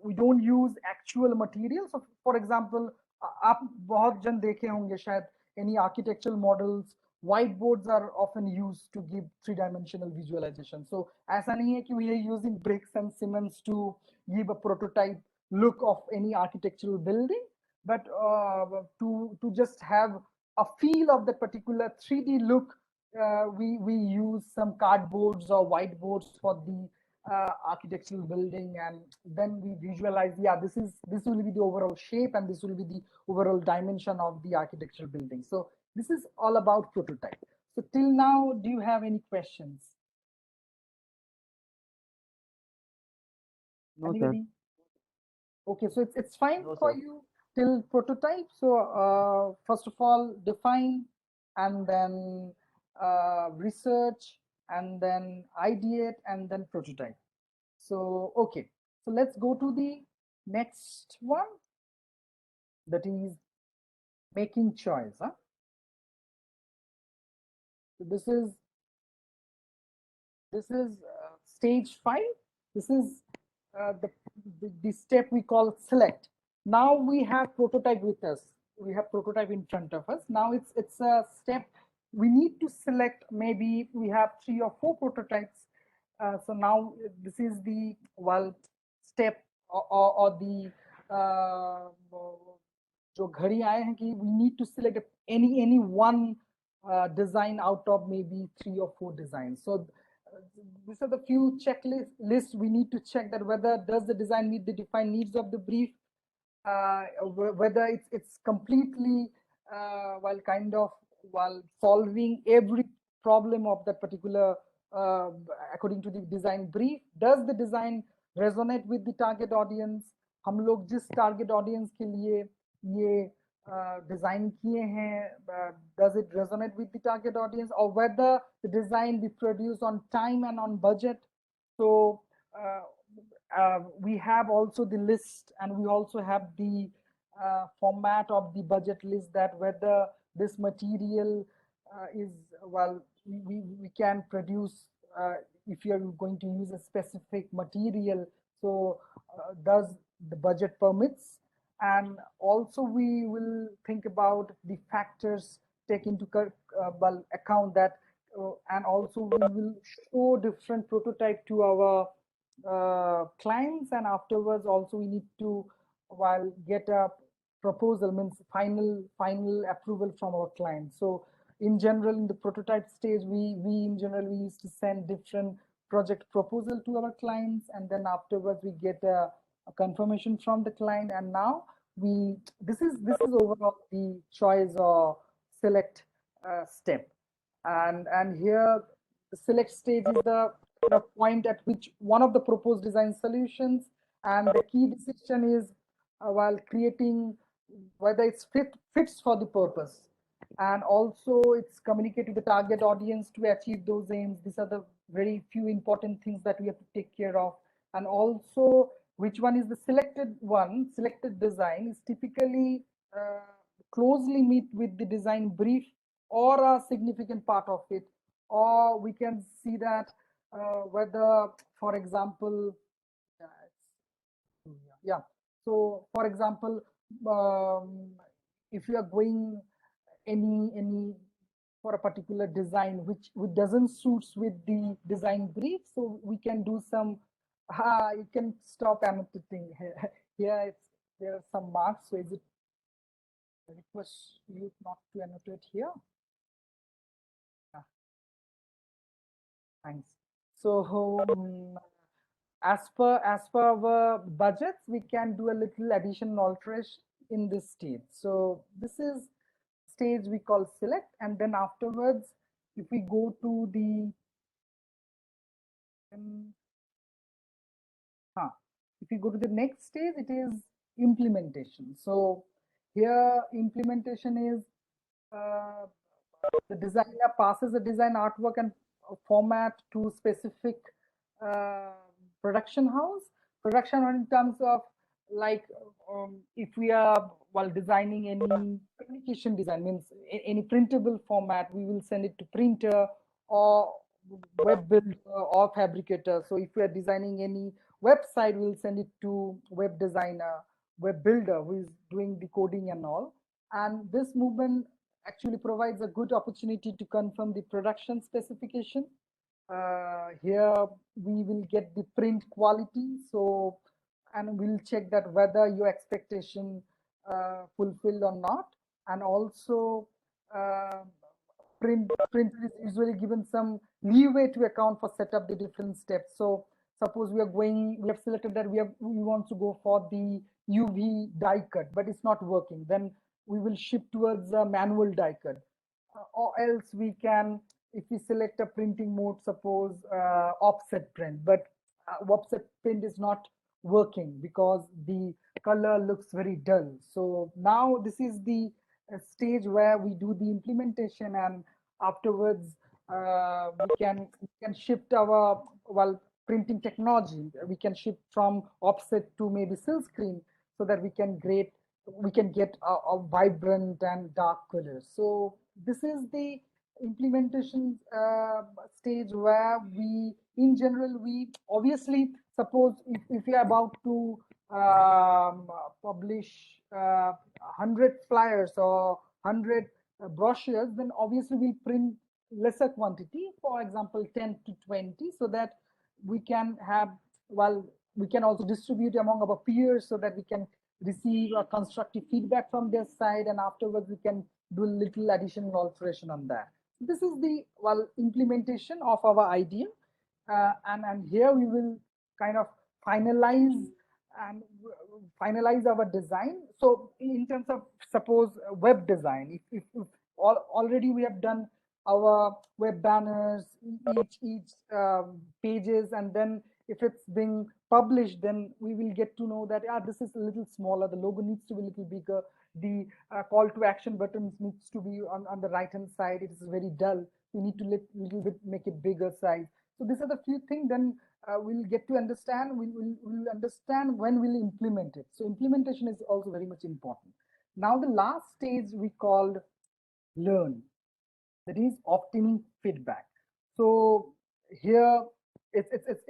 we don't use actual materials. So for example, आप बहुत जन देखे होंगे शायद any architectural models, whiteboards are often used to give 3-dimensional visualization. So ऐसा नहीं है कि we are using bricks and cements to give a prototype look of any architectural building, but to just have a feel of the particular 3D look, we use some cardboards or whiteboards for the architectural building, and then we visualize, yeah, this will be the overall shape, and this will be the overall dimension of the architectural building. So this is all about prototype. So till now, do you have any questions? No, Anybody? sir. Okay, so it's fine No, for sir. you till prototype. So first of all, define, and then research, and then ideate, and then prototype. So okay, so let's go to the next one, that is making choice. So this is stage 5. This is the step we call select. Now we have prototype with us. We have prototype in front of us. Now it's a step. We need to select, maybe we have 3 or 4 prototypes. So now this is the step or the जो घड़ी आए हैं कि we need to select any one design out of maybe 3 or 4 designs. So these are the few checklists we need to check, that whether does the design meet the defined needs of the brief, whether it's completely solving every problem of that particular according to the design brief. Does the design resonate with the target audience? हम लोग जिस target audience के लिए ये design किए हैं, does it resonate with the target audience, or whether the design be produced on time and on budget? So we have also the list, and we also have the format of the budget list, that whether this material is, well, we can produce, if you're going to use a specific material, so does the budget permits? And also we will think about the factors take into well, account that, and also we will show different prototype to our clients, and afterwards also we need to, while get a proposal, means final approval from our client. So in general, in the prototype stage, we in general we used to send different project proposal to our clients, and then afterwards we get a confirmation from the client, and now this is overall the choice or select step. And here the select stage is the point at which one of the proposed design solutions, and the key decision is while creating whether it's fits for the purpose, and also it's communicate to the target audience to achieve those aims. These are the very few important things that we have to take care of. And also which one is the selected design is typically closely meet with the design brief or a significant part of it, or we can see that whether, for example, yeah, so for example, if you are going any for a particular design which doesn't suits with the design brief, so we can do some, you can stop annotating here. There are some marks, so is it, I request you not to annotate here. Thanks. So as per our budgets, we can do a little addition and alteration in this stage. So this is stage we call select, and then afterwards, if we go to the if you go to the next stage, it is implementation. So here implementation is the designer passes the design artwork and format to specific production house in terms of, like, if we are while designing any communication design, means any printable format, we will send it to printer or web builder or fabricator. So if we are designing any website, we'll send it to web designer, web builder who is doing the coding and all. And this movement actually provides a good opportunity to confirm the production specification. Here we will get the print quality, so, and we'll check that whether your expectation fulfilled or not. And also printer is usually given some leeway to account for set up the different steps. So suppose we have selected that we want to go for the UV die cut, but it's not working, then we will shift towards a manual die cut. Or else we can, if we select a printing mode, suppose offset print, but offset print is not working because the color looks very dull. So now this is the stage where we do the implementation, and afterwards we can shift our, well, printing technology. We can shift from offset to maybe silk screen, so that we can get a vibrant and dark colors. So this is the implementation stage where we, in general, we obviously, suppose if we are about to publish 100 flyers or 100 brochures, then obviously we print lesser quantity, for example 10 to 20, so that we can have, well, we can also distribute among our peers, so that we can receive a constructive feedback from their side, and afterwards we can do a little additional alteration on that. This is the, well, implementation of our idea, and here we will kind of finalize our design. So in terms of, suppose, web design, if already we have done our web banners, each pages, and then if it's being published, then we will get to know that this is a little smaller, the logo needs to be a little bigger, the call to action buttons needs to be on the right hand side, it is very dull, we need to little bit make it bigger size. So these are the few things. Then we'll get to understand, we'll understand when we'll implement it. So implementation is also very much important. Now the last stage we called learn, that is obtaining feedback. So here it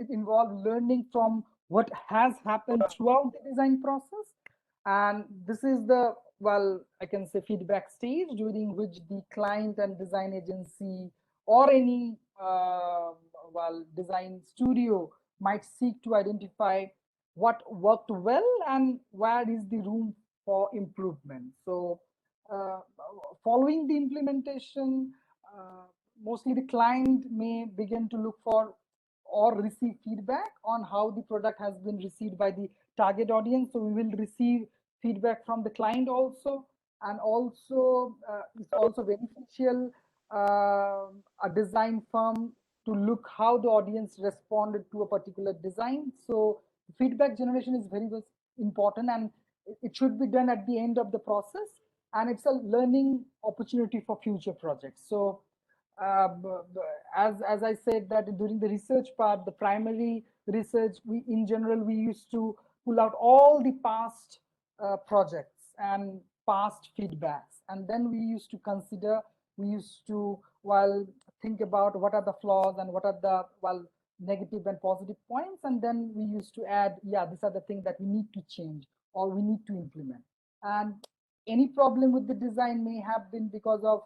involves learning from what has happened throughout the design process, and this is the, well, I can say feedback stage, during which the client and design agency or any design studio might seek to identify what worked well and where is the room for improvement. So following the implementation, mostly the client may begin to look for or receive feedback on how the product has been received by the target audience. So we will receive feedback from the client also, and also it's also beneficial a design firm to look how the audience responded to a particular design. So feedback generation is very important, and it should be done at the end of the process, and it's a learning opportunity for future projects. So as I said, that during the research part, the primary research, we in general we used to pull out all the past projects and past feedbacks, and then we used to consider, we used to think about what are the flaws and what are the negative and positive points, and then we used to add, yeah, these are the things that we need to change or we need to implement. And any problem with the design may have been because of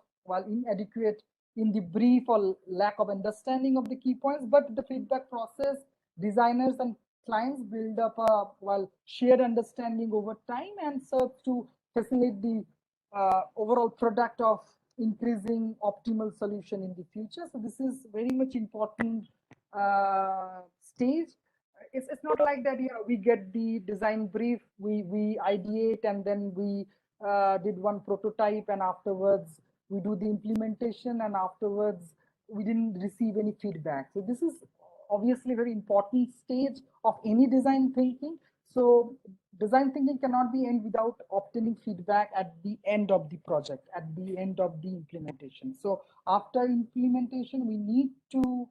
inadequate in the brief or lack of understanding of the key points, but the feedback process, designers and clients build up a shared understanding over time and serve to facilitate the overall product of increasing optimal solution in the future. So this is very much important stage. It's not like that, yeah, we get the design brief, we ideate, and then we did one prototype, and afterwards we do the implementation, and afterwards we didn't receive any feedback. So this is obviously a very important stage of any design thinking. So design thinking cannot be end without obtaining feedback at the end of the project, at the end of the implementation. So after implementation, we need to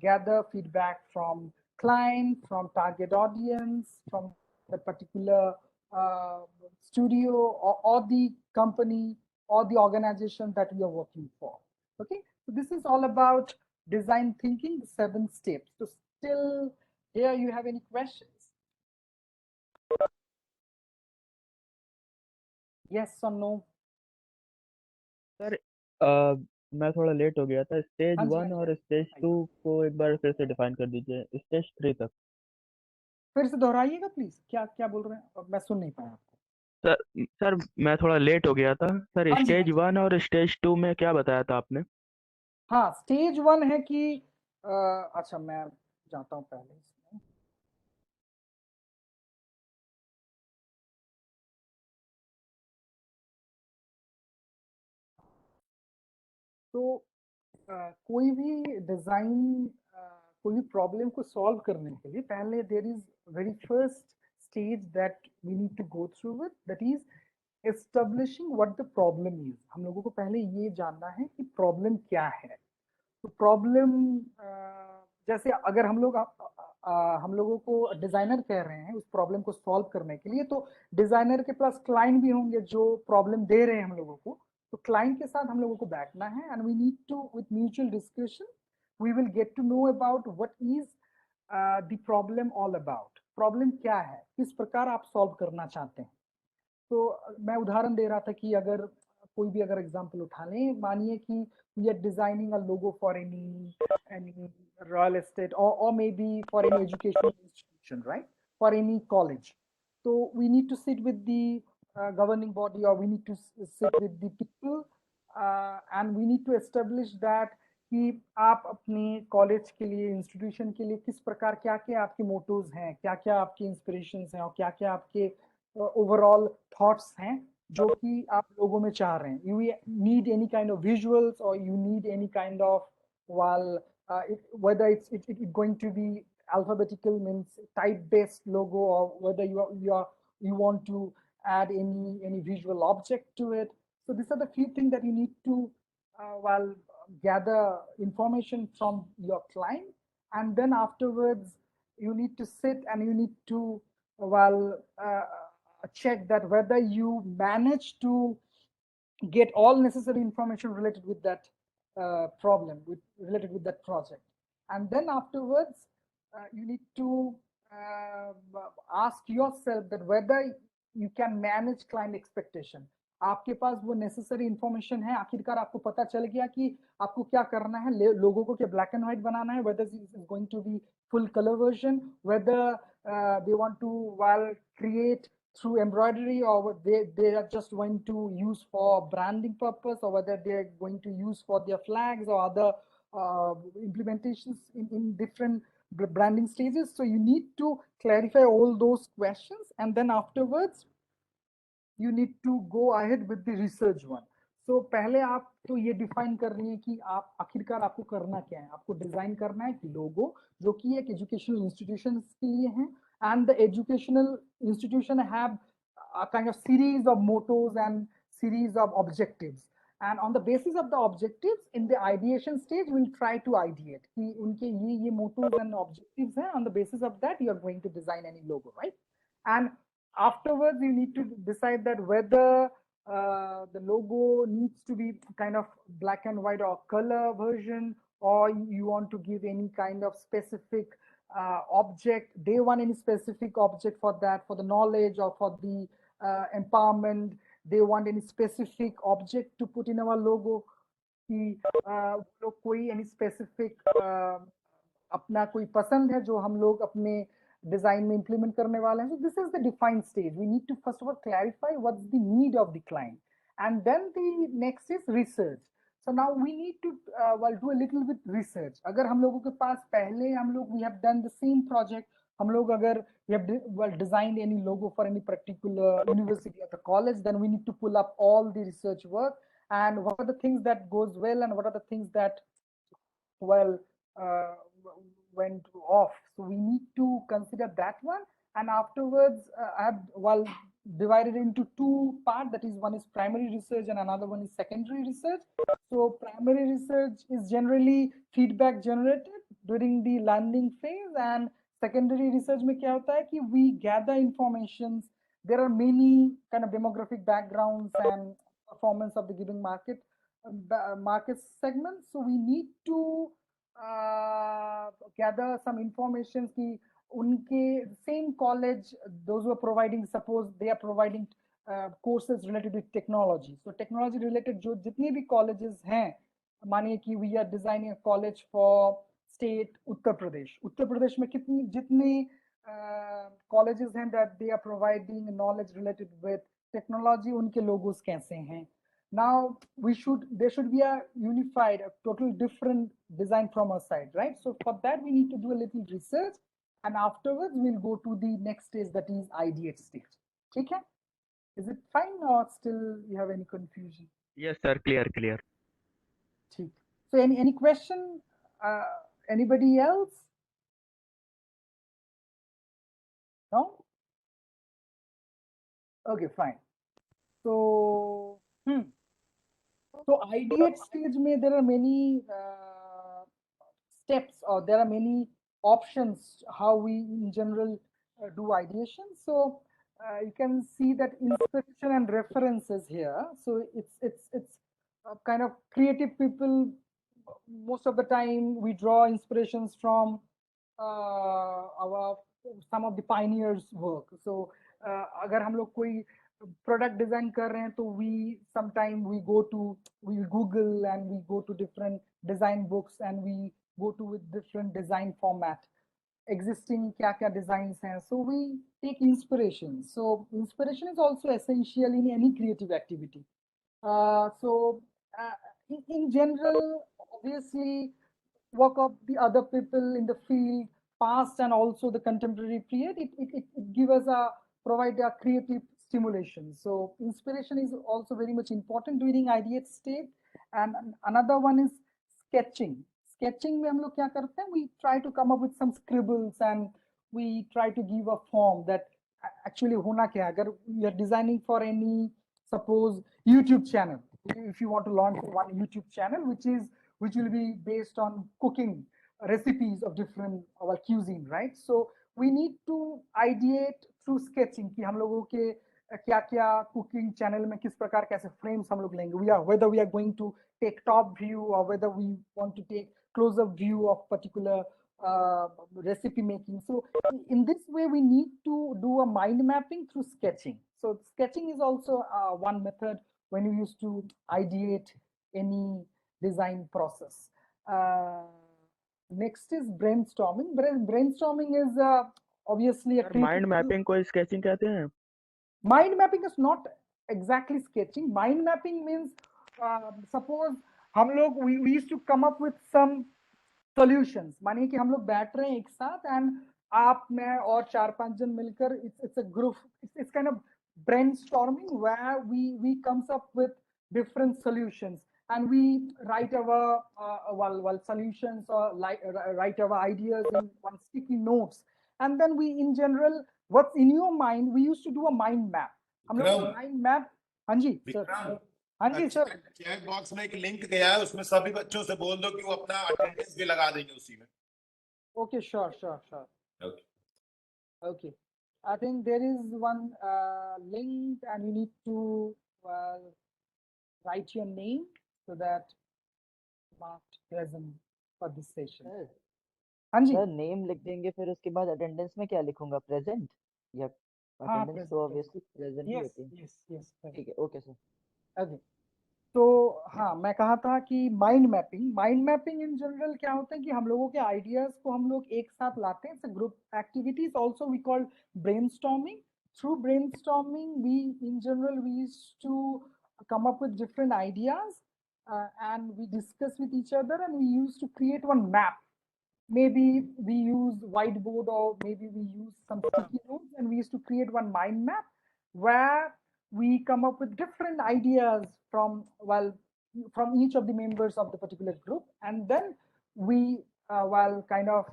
gather feedback from client, from target audience, from the particular studio or the company or the organization that we are working for. Okay, so this is all about design thinking, the 7 steps. So still here, you have any questions? Yes or no? Sir मैं थोड़ा late हो गया था। Stage हाँ जी, 1 और stage 2 को एक बार फिर से डिफाइन कर दीजिए, स्टेज 3 तक। फिर से दोहराइएगा प्लीज, क्या क्या बोल रहे हैं, मैं सुन नहीं पाया आपको। सर मैं थोड़ा लेट हो गया था सर। हाँ जी, स्टेज 1 और स्टेज 2 में क्या बताया था आपने? हाँ, स्टेज 1 है कि अच्छा मैं जाता हूँ पहले इसमें। तो कोई भी डिजाइन, कोई भी प्रॉब्लम को सॉल्व करने के लिए पहले there is very first stage that we need to go through with, that is establishing what the problem is. हम लोगों को पहले ये जानना है कि प्रॉब्लम क्या है। तो प्रॉब्लम जैसे अगर हम लोगों को डिजाइनर कह रहे हैं उस प्रॉब्लम को सॉल्व करने के लिए, तो डिजाइनर के पास क्लाइंट भी होंगे जो प्रॉब्लम दे रहे हैं हम लोगों को। तो क्लाइंट के साथ हम लोगों को बैठना है, and we need to with mutual discussion we will get to know about what is the problem all about. Problem क्या है, किस प्रकार आप सॉल्व करना चाहते हैं। तो मैं उदाहरण दे रहा था कि अगर कोई भी अगर एग्जांपल उठा लें, मानिए कि we are designing a logo for any real estate or maybe for any educational institution, right? For any college. So we need to sit with the governing body, or we need to sit with the people, and we need to establish that कि आप अपने college के लिए, institution के लिए किस प्रकार, क्या क्या आपके मोटिव्स हैं, क्या क्या आपके इंस्पिरेशंस हैं, और क्या क्या आपके ओवरऑल थॉट्स हैं जो कि आप लोगों में चाह रहे हैं। You need any kind of visuals, or you need any kind of whether it's going to be alphabetical, means type based logo, or whether you want to add any visual object to it. So these are the few things that you need to gather information from your client, and then afterwards you need to sit and you need to check that whether you manage to get all necessary information related with that problem, related with that project. And then afterwards, you need to ask yourself that whether you can manage client expectation. आपके पास वो necessary information है, आखिरकार आपको पता चल गया कि आपको क्या करना है, लोगों को क्या black and white बनाना है, whether this is going to be full color version, whether they want to create through embroidery, or they are just going to use for branding purpose, or whether they're going to use for their flags or other implementations in different branding stages. So you need to clarify all those questions, and then afterwards you need to go ahead with the research one. So पहले आप तो ये define कर रही हैं कि आप आखिरकार आपको करना क्या है. आपको design करना है एक logo जो कि एक educational institutions के लिए है, and the educational institution have a kind of series of mottos and series of objectives, and on the basis of the objectives in the ideation stage we'll try to ideate कि उनके ये mottos and objectives हैं. On the basis of that you are going to design any logo, right? And afterwards you need to decide that whether the logo needs to be kind of black and white or color version, or you want to give any kind of specific object. They want any specific object for that, for the knowledge or for the empowerment. They want any specific object to put in our logo. कि लोग कोई any specific अपना कोई पसंद है जो हम लोग अपने design में implement करने वाले हैं. So this is the defined stage. We need to first of all clarify what's the need of the client, and then the next is research. So now we need to do a little bit research. अगर हम लोगों के पास पहले हम लोग we have done the same project, हम लोग अगर we have designed any logo for any particular university or the college, then we need to pull up all the research work and what are the things that goes well and what are the things that went off. So we need to consider that one, and afterwards I have divided into two parts, that is one is primary research and another one is secondary research. So primary research is generally feedback generated during the learning phase, and secondary research mein kya hota hai ki we gather informations. There are many kind of demographic backgrounds and performance of the given market segments, so we need to gather some information ki unke same college, those who are providing, suppose they are providing courses related with technology. So technology related जो जितने भी colleges हैं, मानिए कि we are designing a college for state Uttar Pradesh में जितने colleges हैं that they are providing knowledge related with technology, उनके logos कैसे हैं. Now there should be a unified, a total different design from our side, right? So for that we need to do a little research, and afterwards we'll go to the next stage, that is ideate stage. Okay? Is it fine or still you have any confusion? Yes, sir. Clear. So any question? Anybody else? No? Okay, fine. So ideate stage mein there are many steps, or there are many options how we in general do ideation. So you can see that inspiration and references here. So it's kind of creative people. Most of the time we draw inspirations from some of the pioneers' work. So अगर हम लोग कोई product design कर रहे हैं तो we Google and we go to different design books and we go to with different design format, existing kya designs हैं. So we take inspiration. So inspiration is also essential in any creative activity. In general, obviously work of the other people in the field, past and also the contemporary period, it gives us provide a creative stimulation. So inspiration is also very much important during ideate stage. And another one is sketching. Sketching mein hum log kya karte hain, we try to come up with some scribbles and we try to give a form that actually hona kya. Agar you are designing for any, suppose YouTube channel, if you want to launch one YouTube channel which will be based on cooking, recipes of different our cuisine, right? So we need to ideate through sketching कि हम लोगों के क्या क्या cooking channel में किस प्रकार कैसे frames हम लोग लेंगे. Whether we are going to take top view or whether we want to take close-up view of particular recipe making. So in this way, we need to do a mind mapping through sketching. So sketching is also one method when you used to ideate any design process. Next is brainstorming. Brainstorming is obviously a mind mapping को sketching कहते हैं. Mind mapping is not exactly sketching. Mind mapping means suppose हम लोग we used to come up with some solutions. मानिए कि हम लोग बैठ रहे हैं एक साथ and आप मैं और 4-5 जन मिलकर it's a group. It's kind of brainstorming where we comes up with different solutions and we write our solutions or write our ideas in one sticky notes, and then we in general what's in your mind we used to do a mind map. हम लोग mind map. हाँ जी sir. हाँ जी sir. Chat box में एक link गया है, उसमें सभी बच्चों से बोल दो कि वो अपना अटेंडेंस भी लगा देंगे उसी में. Okay, sure. Okay. Okay. I think there is one link and you need to write your name so that marked present for this session. हाँ जी. सर नेम लिख देंगे, फिर उसके बाद अटेंडेंस में क्या लिखूंगा? प्रेजेंट या अटेंडेंस तो ऑब्वियसली प्रेजेंट ही होती है. Yes. ठीक है, ओके सर. Okay. तो हाँ, मैं कहा था कि माइंड मैपिंग इन जनरल क्या होता है कि हम लोगों के आइडियाज को हम लोग एक साथ लाते हैं. Group activities also we call brainstorming. Through brainstorming we in general we used to come up with different ideas and we discuss with each other and we used to create one map. Maybe we use whiteboard or maybe we use some sticky notes and we used to create one mind map where we come up with different ideas from each of the members of the particular group, and then we kind of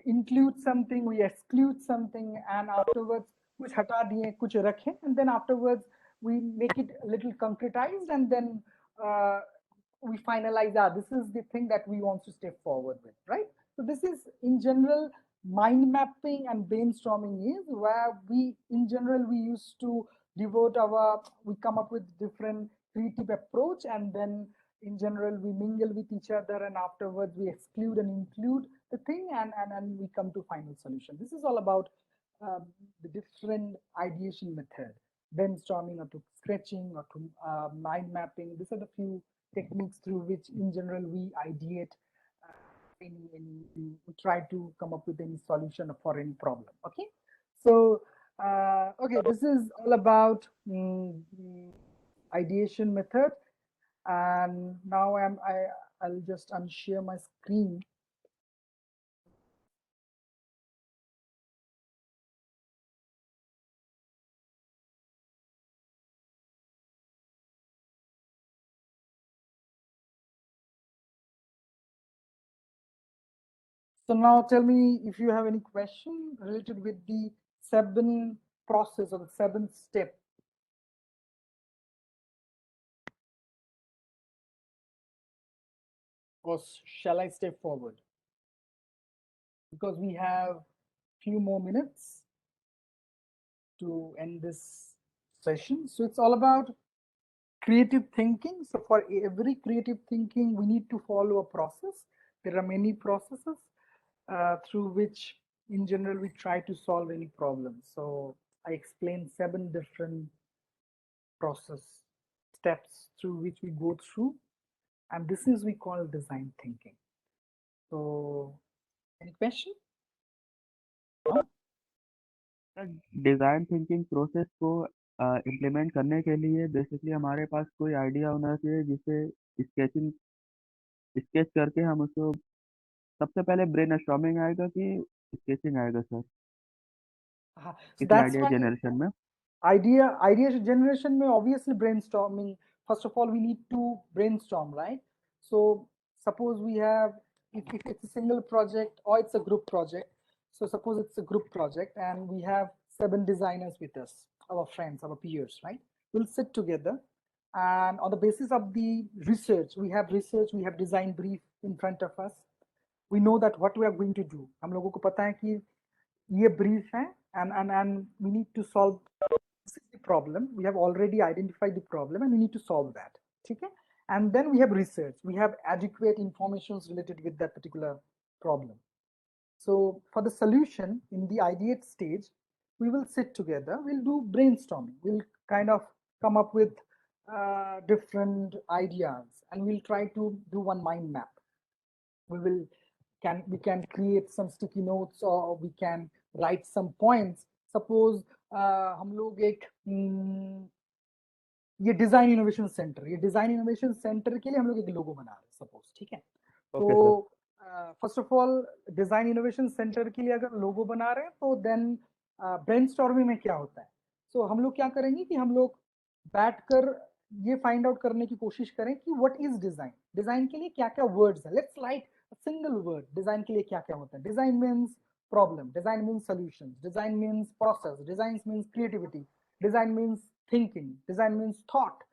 include something, we exclude something, and afterwards kuch hata diye kuch rakhe, and then afterwards we make it a little concretized, and then we finalize that this is the thing that we want to step forward with, right? So this is in general mind mapping and brainstorming is where we in general we used to devote we come up with different creative approach, and then in general we mingle with each other, and afterwards we exclude and include the thing, and we come to final solution. This is all about the different ideation method, brainstorming or to sketching or to mind mapping. These are the few techniques through which in general we ideate we try to come up with any solution for any problem. Okay, so okay, this is all about ideation method, and now I'll just unshare my screen. So now tell me if you have any question related with the 7 process or the 7th step. Or shall I step forward? Because we have few more minutes to end this session. So it's all about creative thinking. So for every creative thinking, we need to follow a process. There are many processes through which in general we try to solve any problem. So I explained 7 different process steps through which we go through, and this is we call design thinking. So any question? Design thinking process को implement करने के लिए basically हमारे पास कोई idea होना चाहिए जिसे sketch करके हम उसको सबसे पहले ब्रेनस्टॉर्मिंग आएगा कि स्केचिंग आएगा सर आइडिया जनरेशन में idea generation में obviously brainstorming. First of all, we need to brainstorm, right? So suppose we have, if it's a single project or it's a group project. So suppose it's a group project and we have 7 designers with us, our friends, our peers, right? We'll sit together and on the basis of the research, we have design brief in front of us. we know that what we are going to do. हम लोगों को पता है कि ये brief है, and we need to solve the problem. We have already identified the problem and we need to solve that. Okay? And then we have research. We have adequate information related with that particular problem. So for the solution in the ideate stage, we will sit together, we'll do brainstorming. We'll kind of come up with different ideas and we'll try to do one mind map. We can create some sticky notes or we can write some points. Suppose हम लोग एक ये design innovation centre के लिए हम लोग एक लोगो बना रहे हैं सपोज, ठीक है? तो first of all design innovation centre के लिए अगर लोगो बना रहे हैं तो देन ब्रेनस्टॉर्मिंग में क्या होता है, सो हम लोग क्या करेंगे कि हम लोग बैठकर ये फाइंड आउट करने की कोशिश करें कि व्हाट इज डिजाइन, डिजाइन के लिए क्या क्या वर्ड्स हैं. Let's write a single word design के लिए क्या क्या होता है. Design means problem, design means solutions, design means process, design means creativity, design means thinking, design means thought,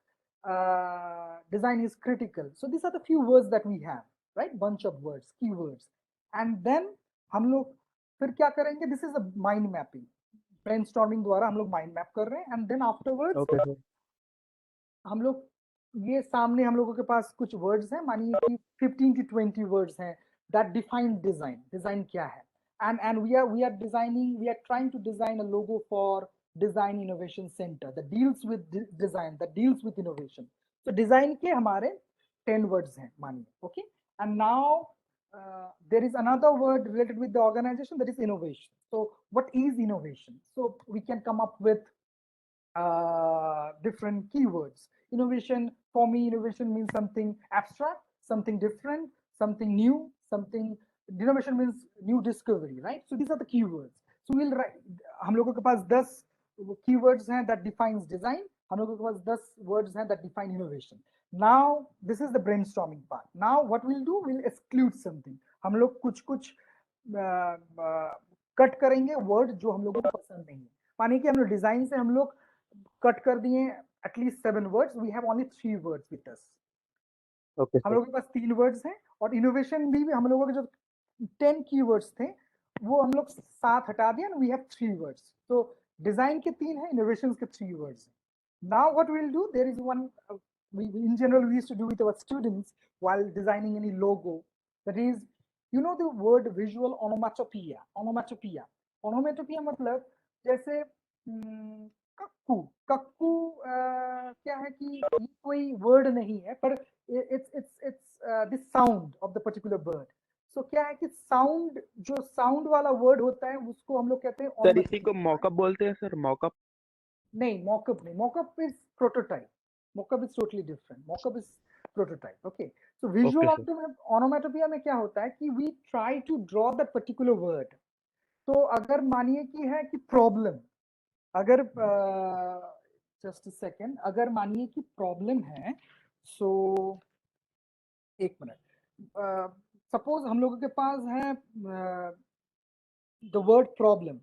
design is critical. So these are the few words that we have, right? Bunch of words, keywords. And then हम लोग फिर क्या करेंगे, this is a mind mapping. Brainstorming द्वारा हम लोग mind map कर रहे हैं and then afterwards हम लोग ये सामने हम लोगों के पास कुछ words हैं, मानिए कि 15 to 20 words हैं that define design. Design क्या है? And we are trying to design a logo for Design Innovation Center that deals with design, that deals with innovation. So design के हमारे 10 words हैं मानिए, okay? And now there is another word related with the organization, that is innovation. So what is innovation? So we can come up with different keywords. Innovation, for me, innovation means something abstract, something different, something new, something. Innovation means new discovery, right? So these are the keywords. So we'll write, हम लोगों के पास 10 keywords हैं that defines design, हम लोगों के पास 10 words हैं that define innovation. Now this is the brainstorming part. Now what we'll do, we'll exclude something. हम लोग कुछ कट करेंगे word जो हम लोगों को पसंद नहीं है. मानिए कि हम लोग डिजाइन से हम लोग कट कर दिए at least 7 words, we have only 3 words with us. Okay, हम लोगों के पास 3 words हैं और innovation भी हम लोगों के जो 10 keywords थे वो हम लोग 7 हटा दिया and we have 3 words. So design के 3 हैं, innovations के 3 words. Now what we'll do, there is one in general we used to do with our students while designing any logo, that is, you know the word visual onomatopoeia. मतलब जैसे cuckoo क्या है कि कोई word नहीं है पर it's the sound of the particular bird. So क्या है कि साउंड, जो साउंड वाला वर्ड होता है उसको हम लोग कहते हैं सर. इसी को मॉकअप बोलते हैं सर. मॉकअप नहीं, मॉकअप नहीं. Mockup is prototype. Mockup is totally different. Mockup is prototype. Okay, so visual onomatopoeia में क्या होता है कि we try to draw that particular word. तो अगर मानिए कि है कि प्रॉब्लम, अगर जस्ट अ सेकेंड, अगर मानिए कि प्रॉब्लम है, सो एक मिनट, सपोज हम लोगों के पास है द वर्ड प्रॉब्लम.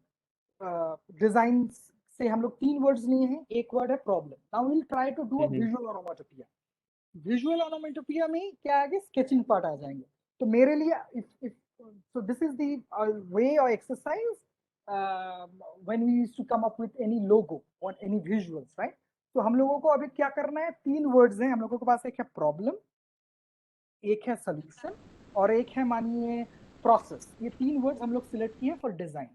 डिजाइन से हम लोग 3 वर्ड्स लिए हैं, एक वर्ड है problem. Now we will try to do a visual onomatopoeia. Visual onomatopoeia में क्या आगे स्केचिंग पार्ट आ जाएंगे. तो मेरे लिए if so this is the way or exercise when we used to come up with any logo or any visuals, right? तो हम लोगों को अभी क्या करना है, 3 वर्ड्स हैं हम लोगों के पास. एक है प्रॉब्लम, एक है सोल्यूशन और एक है मानिए प्रोसेस. ये 3 वर्ड्स हम लोग सिलेक्ट किए for design.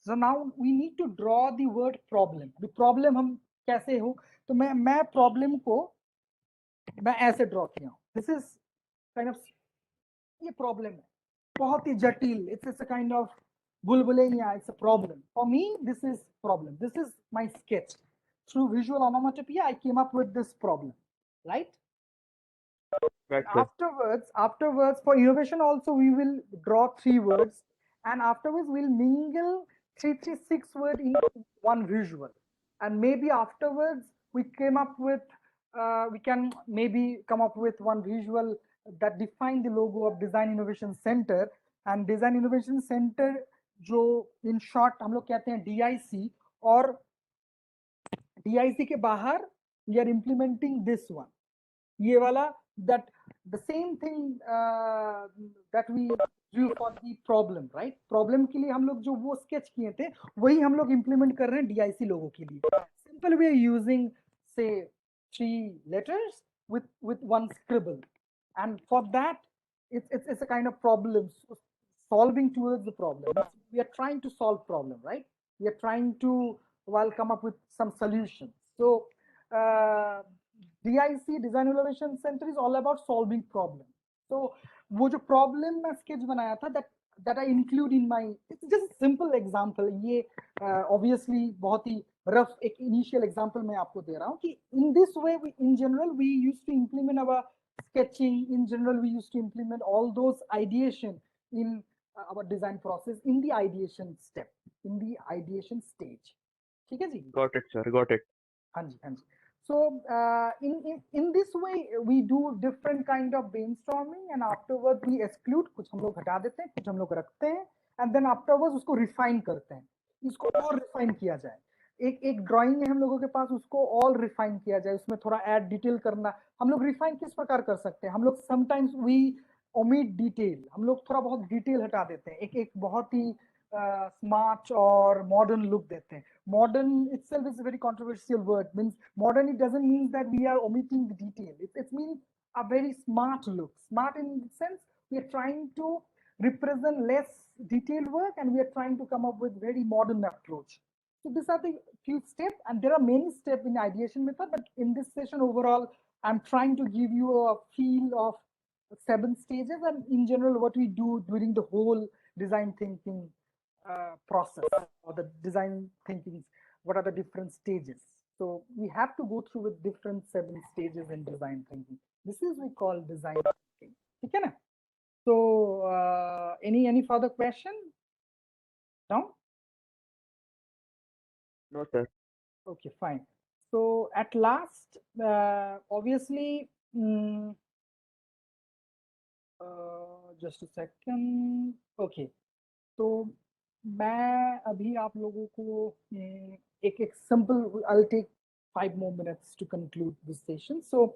So now we need to draw the word problem. The problem हम कैसे हो, तो मैं प्रॉब्लम को मैं ऐसे ड्रॉ किया हूँ. दिस इज काइंड ऑफ, ये प्रॉब्लम है बहुत ही जटिल. इट्स अ काइंड ऑफ बुलबुलेनिया. It's a problem for me. This is problem. This is my sketch. Through visual onomatopoeia, I came up with this problem, right? Afterwards, for innovation also, we will draw 3 words, and afterwards we'll mingle 6 words in one visual, and maybe afterwards we came up with, we can maybe come up with one visual that define the logo of Design Innovation Center. And Design Innovation Center, जो in short हम लोग कहते हैं DIC, और DIC के बाहर we are implementing this one, ये वाला, that the same thing that we drew for the problem, right? Problem के लिए हम लोग जो वो sketch किए थे वही हम लोग implement कर रहे हैं DIC लोगों के लिए. Simple we are using say 3 letters with one scribble, and for that it's a kind of problem solving towards the problem. We are trying to solve problem, right? We are trying to come up with some solutions. So DIC, Design Innovation Center, is all about solving problem. So वो जो problem मैं sketch बनाया था that I include in my, it's just a simple example. ये obviously बहुत ही rough एक initial example मैं आपको दे रहा हूँ कि in this way in general we used to implement our sketching. In general we used to implement all those ideation in our design process in the ideation step, in the ideation stage. ठीक है जी? Got it, sir. Got it. हाँ जी, हाँ जी. So in this way we do different kind of brainstorming, and afterwards we exclude, कुछ हम लोग हटा देते हैं, कुछ हम लोग रखते हैं, and then afterwards उसको refine करते हैं, इसको और refine किया जाए. एक ड्राइंग है हम लोगों के पास, उसको और रिफाइन किया जाए, उसमें थोड़ा ऐड डिटेल करना. हम लोग रिफाइन किस प्रकार कर सकते हैं? हम लोग समटाइम्स वी ओमिट डिटेल, हम लोग थोड़ा बहुत डिटेल हटा देते हैं, एक बहुत ही स्मार्ट और मॉडर्न लुक देते हैं. Modern itself is a very controversial word. Means modern, it doesn't mean that we are omitting the detail. It means a very smart look. Smart in the sense we are trying to represent less detailed work, and we are trying to come up with very modern approach. So these are the few steps, and there are many steps in ideation method. But in this session overall, I'm trying to give you a feel of 7 stages, and in general what we do during the whole design thinking process, or the design thinking, what are the different stages. So we have to go through with different 7 stages in design thinking. This is we call design thinking. Okay, so any further question? No? No, sir. Okay, fine. So at last, obviously, just a second. Okay, so मैं अभी आप लोगों को एक simple, I'll take 5 more minutes to conclude this session. So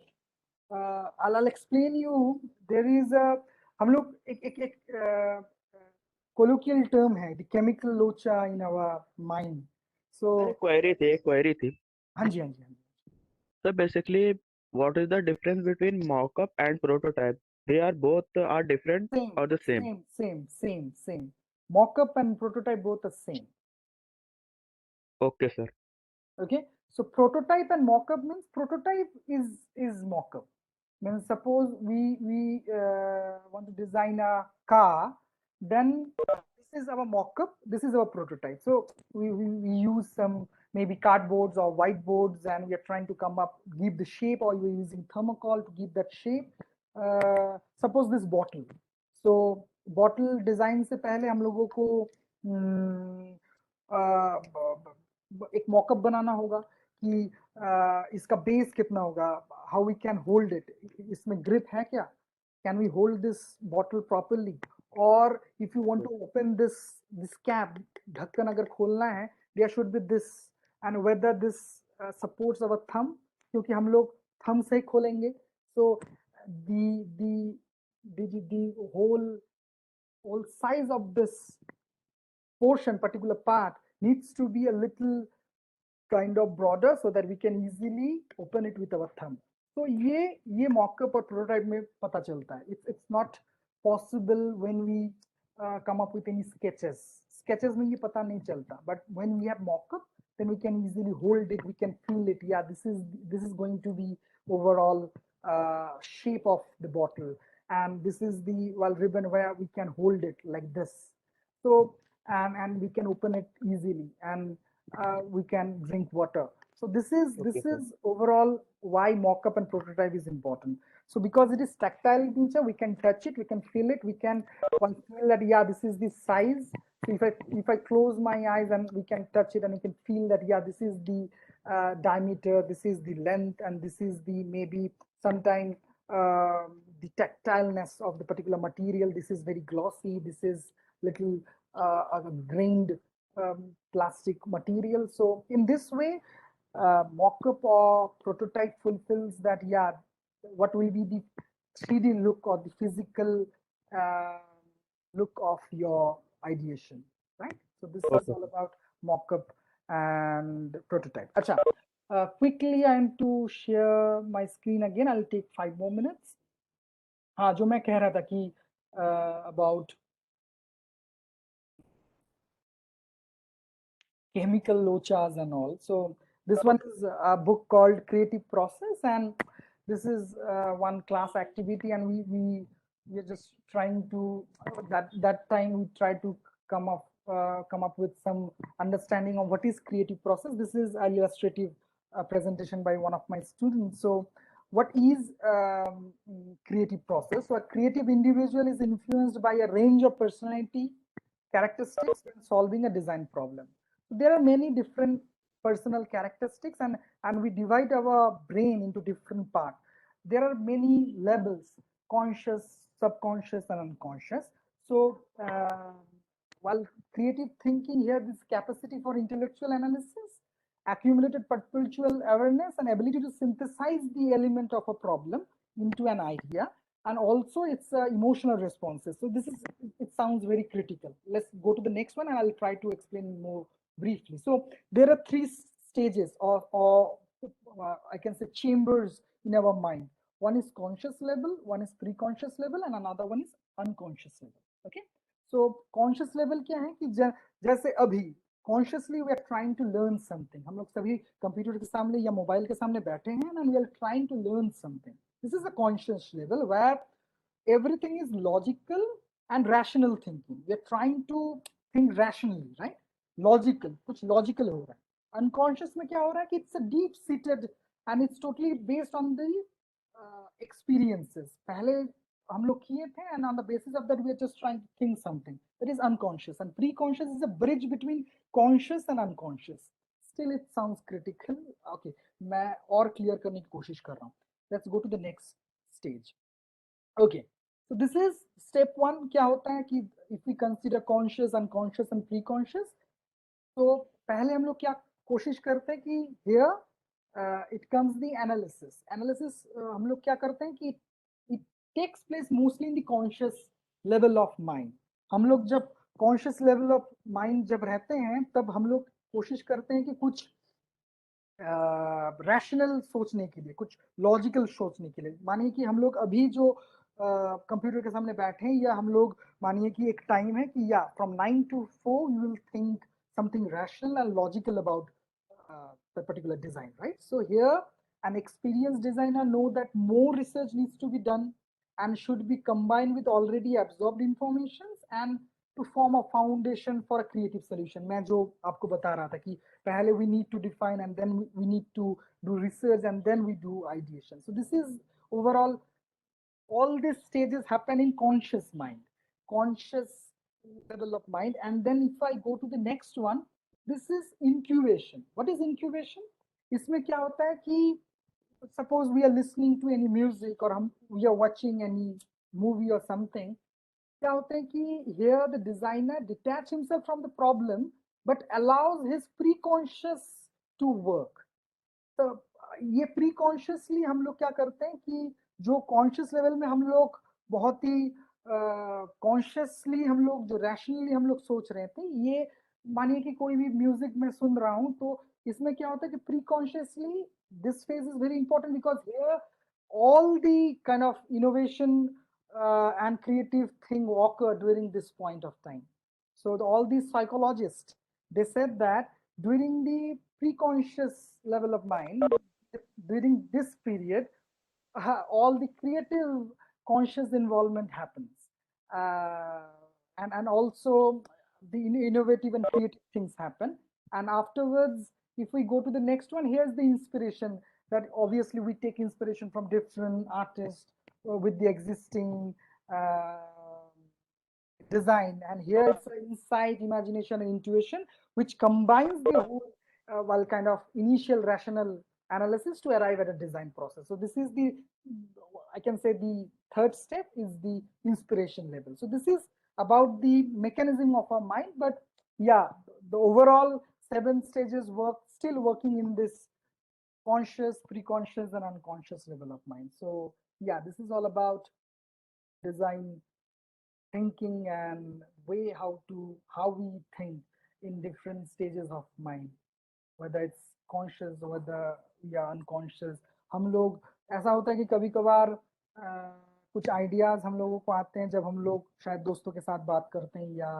I'll explain you. There is a, हम लोग एक colloquial term है, the chemical locha in our mind. So query थी. हाँ जी, हाँ जी, हाँ जी. So basically, what is the difference between mockup and prototype? They are both are different or the same? Same. Mockup and prototype both are same. Okay, sir. Okay, so prototype and mockup means prototype is mockup. Means suppose we want to design a car, then this is our mockup, this is our prototype. So we use some maybe cardboards or whiteboards, and we are trying to come up, give the shape, or we're using thermocol to give that shape. Suppose this bottle. So bottle design से पहले हम लोगों को एक mock-up बनाना होगा कि इसका base कितना होगा, how we can hold it, इसमें ग्रिप है क्या, can we hold this bottle properly, और if you want to open this cap, ढक्कन अगर खोलना है, there should be this, and whether this supports our thumb, क्योंकि हम लोग थंब से खोलेंगे. सो the whole size of this portion, particular part, needs to be a little kind of broader so that we can easily open it with our thumb. So ये mockup और prototype में पता चलता है. It's not possible when we come up with any sketches. Sketches में ये पता नहीं चलता. But when we have mockup, then we can easily hold it. We can feel it. Yeah, this is going to be overall shape of the bottle, and this is the ribbon where we can hold it like this. So and we can open it easily, and we can drink water. So this is overall why mockup and prototype is important. So because it is tactile in nature, we can touch it, we can feel it, we can feel that, yeah, this is the size. So if I close my eyes, and we can touch it, and we can feel that, yeah, this is the diameter, this is the length, and this is the maybe sometime the tactileness of the particular material. This is very glossy, this is little grained plastic material. So in this way, mockup or prototype fulfills that, yeah, what will be the 3D look or the physical look of your ideation, right? So this is Okay. all about mock-up and prototype. Acha, quickly I am to share my screen again. I'll take 5 more minutes. हाँ, जो मैं कह रहा था कि about chemical lochas and all. So this one is a book called Creative Process, and this is one class activity, and we are just trying to that time we tried to come up with some understanding of what is creative process. This is an illustrative presentation by one of my students. So what is creative process? So a creative individual is influenced by a range of personality characteristics when solving a design problem. There are many different personal characteristics, and we divide our brain into different parts. There are many levels: conscious, subconscious, and unconscious. So while creative thinking here, this capacity for intellectual analysis, accumulated perpetual awareness, and ability to synthesize the element of a problem into an idea, and also its emotional responses. So this is, it sounds very critical. Let's go to the next one, and I'll try to explain more briefly. So there are 3 stages, or I can say chambers in our mind. One is conscious level, one is pre-conscious level, and another one is unconscious level. Okay, so conscious level क्या है कि जैसे अभी consciously we are trying to learn something. हम लोग सभी computer के सामने या मोबाइल के सामने बैठे हैं, and we are trying to learn something. This is a conscious level where everything is logical and rational thinking. We are trying to think rationally, right? Logical, कुछ logical हो रहा है. Unconscious में क्या हो रहा है कि it's a deep seated and it's totally based on the experiences. पहले हम लोग किए थे, and on the basis of that we are just trying to think something. That is unconscious, and pre-conscious is a bridge between conscious and unconscious. Still it sounds critical. Okay, मैं और clear करने की कोशिश कर रहा हूँ. Let's go to the next stage. Okay, so this is step 1. क्या होता है कि if we consider conscious, unconscious and pre-conscious, तो पहले हम लोग क्या कोशिश करते हैं कि here it comes the analysis. Analysis हम लोग क्या करते हैं कि it takes place mostly in the conscious level of mind. हम लोग जब conscious level of mind जब रहते हैं, तब हम लोग कोशिश करते हैं कि कुछ रैशनल सोचने के लिए, कुछ लॉजिकल सोचने के लिए. मानिए कि हम लोग अभी जो कंप्यूटर के सामने बैठे हैं, या हम लोग मानिए कि एक टाइम है कि या from 9 to 4 you will think something rational and logical about the particular design, right? So here an experienced designer know that more research needs to be done and should be combined with already absorbed information and to form a foundation for a creative solution. मैं जो आपको बता रहा था कि पहले we need to define, and then we need to do research, and then we do ideation. So this is overall, all these stages happen in conscious mind, conscious level of mind. And then if I go to the next one, this is incubation. What is incubation? इसमें क्या होता है कि suppose we are listening to any music, or we are watching any movie or something. क्या होता है कि here the designer detach himself from the problem but allows his pre-conscious to work. तो ये प्री-कॉन्शियसली हम लोग क्या करते हैं कि जो कॉन्शियस लेवल में हम लोग बहुत ही कॉन्शियसली हम लोग जो रैशनली हम लोग सोच रहे थे, ये मानिए कि कोई भी म्यूजिक में सुन रहा हूँ, तो इसमें क्या होता है कि pre-consciously this phase is very important because here all the kind of innovation and creative thing occur during this point of time. So all these psychologists, they said that during the pre-conscious level of mind, during this period, all the creative conscious involvement happens, and also the innovative and creative things happen. And afterwards, if we go to the next one, here's the inspiration, that obviously we take inspiration from different artists with the existing design, and here it's insight, imagination, and intuition, which combines the whole well kind of initial rational analysis to arrive at a design process. So this is the, I can say, the third step is the inspiration level. So this is about the mechanism of our mind, but yeah, the overall 7 stages work, still working in this conscious, pre-conscious, and unconscious level of mind. So yeah, this is all about design thinking and way how we think in different stages of mind, whether it's conscious or whether we are unconscious. हम लोग ऐसा होता है कि कभी कभार कुछ ideas हम लोगों को आते हैं जब हम लोग शायद दोस्तों के साथ बात करते हैं या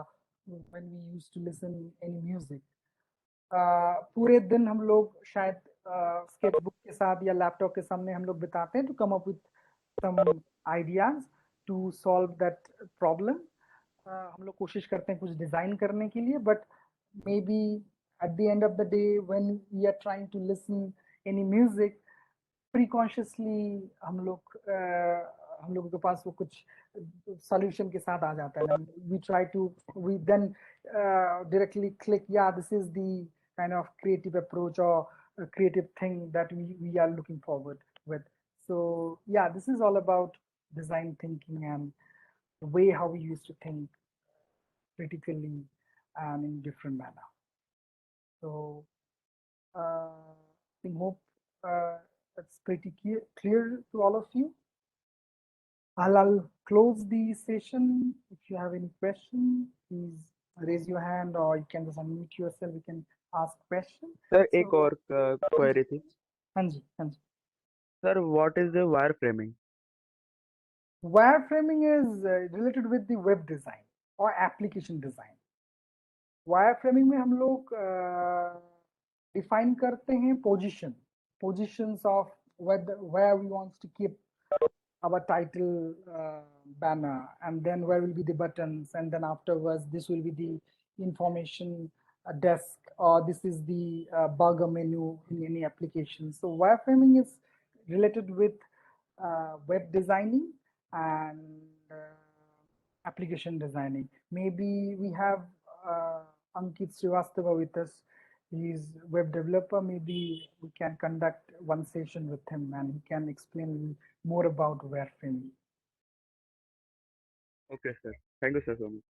when we used to listen any music. पूरे दिन हम लोग शायद स्केचबुक के साथ या लैपटॉप के सामने हम लोग बिताते हैं to come up with some ideas to solve that problem. हम लोग कोशिश करते हैं कुछ डिजाइन करने के लिए, but maybe at the end of the day when we are trying to listen any music, प्रीकॉन्शियसली हम लोगों के पास वो कुछ सॉल्यूशन के साथ आ जाता है. We then directly click, yeah, this is the kind of creative approach or a creative thing that we are looking forward with. So yeah, this is all about design thinking and the way how we used to think critically and in different manner. So I hope that's pretty clear to all of you. I'll close the session. If you have any question, please raise your hand or you can just unmute yourself. You can ask question. Sir एक और query थी. हाँ जी. Sir what is the wireframing? Wireframing is related with the web design or application design. Wireframing में हम लोग define करते हैं positions of where we want to keep our title banner, and then where will be the buttons, and then afterwards this will be the information desk, or this is the burger menu in any application. So wireframing is related with web designing and application designing. Maybe we have Ankit Srivastava with us. He's web developer. Maybe we can conduct one session with him and he can explain more about wireframing. Okay, sir. Thank you, sir, so much.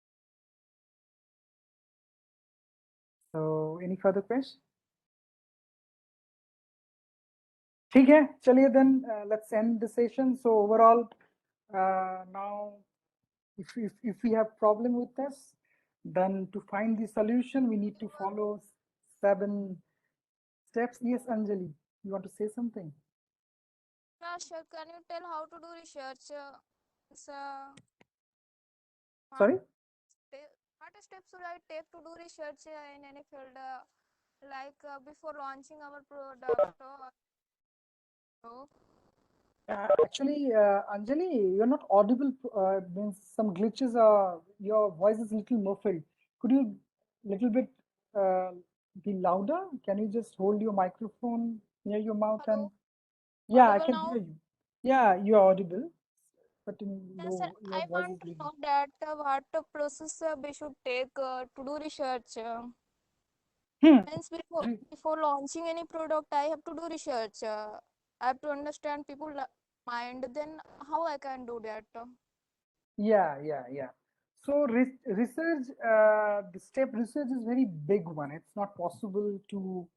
So, any further questions? ठीक है, चलिए then let's end the session. So overall, now if we have problem with this, then to find the solution, we need to follow 7 steps. Yes, Anjali, you want to say something? Yeah, sure. Can you tell how to do research? Sorry? What steps should I take to do research in any field, like before launching our product? Actually, Anjali, you're not audible. Means some glitches. Your voice is a little muffled. Could you little bit be louder? Can you just hold your microphone near your mouth? Hello? And yeah, Audible I can now? hear you. Yeah, you're audible, but in Yes, low. sir. Your I voice want is to little. know that what process we should take to do research. Means before launching any product, I have to do research. I have to understand people mind. Then how I can do that? Yeah. So research, the step research is very big one. It's not possible to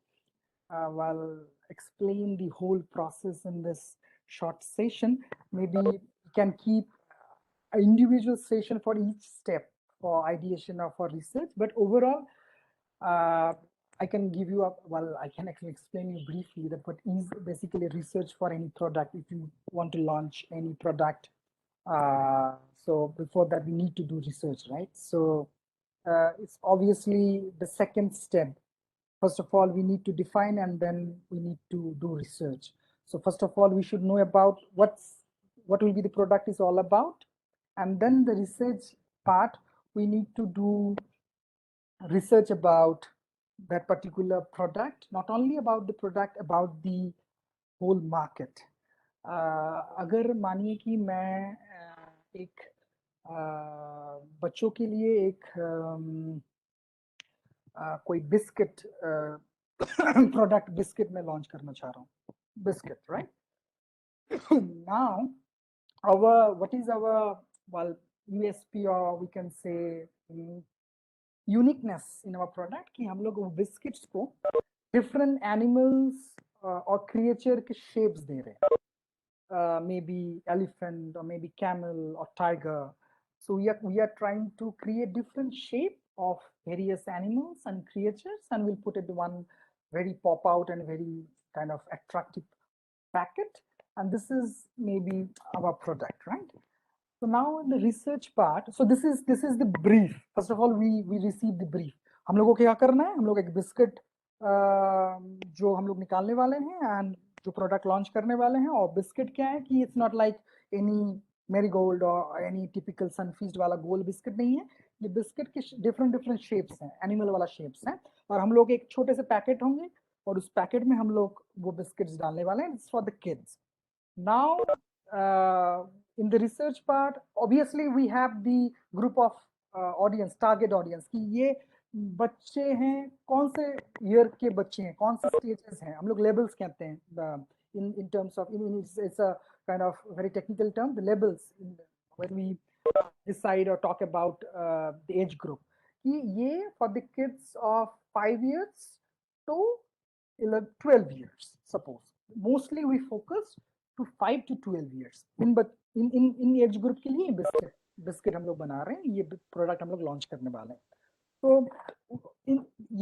explain the whole process in this short session. Maybe we can keep an individual session for each step for ideation or for research. But overall, I can give you I can actually explain you briefly that what is basically research for any product if you want to launch any product. So before that, we need to do research, right? So it's obviously the second step. First of all, we need to define and then we need to do research. So first of all, we should know about what will be the product is all about. And then the research part, we need to do research about that particular product, not only about the product, about the whole market. अगर मानिए कि मैं एक बच्चों के लिए एक कोई बिस्किट प्रोडक्ट बिस्किट में लॉन्च करना चाह रहा हूँ, biscuit, right? Now what is our USP, or we can say uniqueness in our product कि हम लोग वो बिस्किट्स को different animals or creature के shapes दे रहे हैं. Maybe elephant or maybe camel or tiger So we are trying to create different shape of various animals and creatures, and we'll put it one very pop out and very kind of attractive packet. And this is maybe our product, right? So now in the research part, so this is the brief. First of all, we receive the brief. हम लोगों को क्या करना है? हम लोग एक biscuit जो हम लोग निकालने वाले हैं एंड जो प्रोडक्ट लॉन्च करने वाले हैं. और बिस्किट क्या है कि it's not like any marigold और एनी टिपिकल सनफीस्ट वाला गोल बिस्किट नहीं है. ये बिस्किट के डिफरेंट शेप्स हैं, एनिमल वाला शेप्स हैं. और हम लोग एक छोटे से पैकेट होंगे और उस पैकेट में हम लोग वो बिस्किट्स डालने वाले हैं. It's for the kids. Now in the research part, obviously we have the group of audience, target audience कि ये बच्चे हैं, कौन से ईयर के बच्चे हैं, कौन से स्टेजेस हैं. हम लोग लेबल्स कहते हैं in terms of it's a kind of very technical term, the labels when we decide or talk about the age group. कि ये for the kids of 5 years to 12 years, suppose. Mostly we focus to 5 to 12 years. in age group के लिए biscuit हम लोग बना रहे हैं, ये प्रोडक्ट हम लोग लॉन्च करने वाले हैं. तो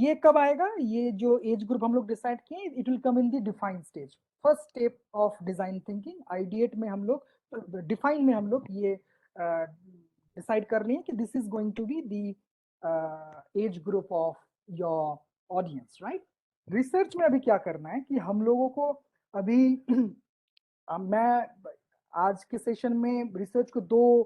ये कब आएगा? ये जो एज ग्रुप हम लोग डिसाइड किए, it will come in the define stage. First step of design thinking. Ideate में हम लोग, डिफाइन में हम लोग ये डिसाइड कर रहे हैं कि this is going to be the age group of your audience, right? Research में अभी क्या करना है कि हम लोगों को अभी मैं आज के सेशन में रिसर्च को दो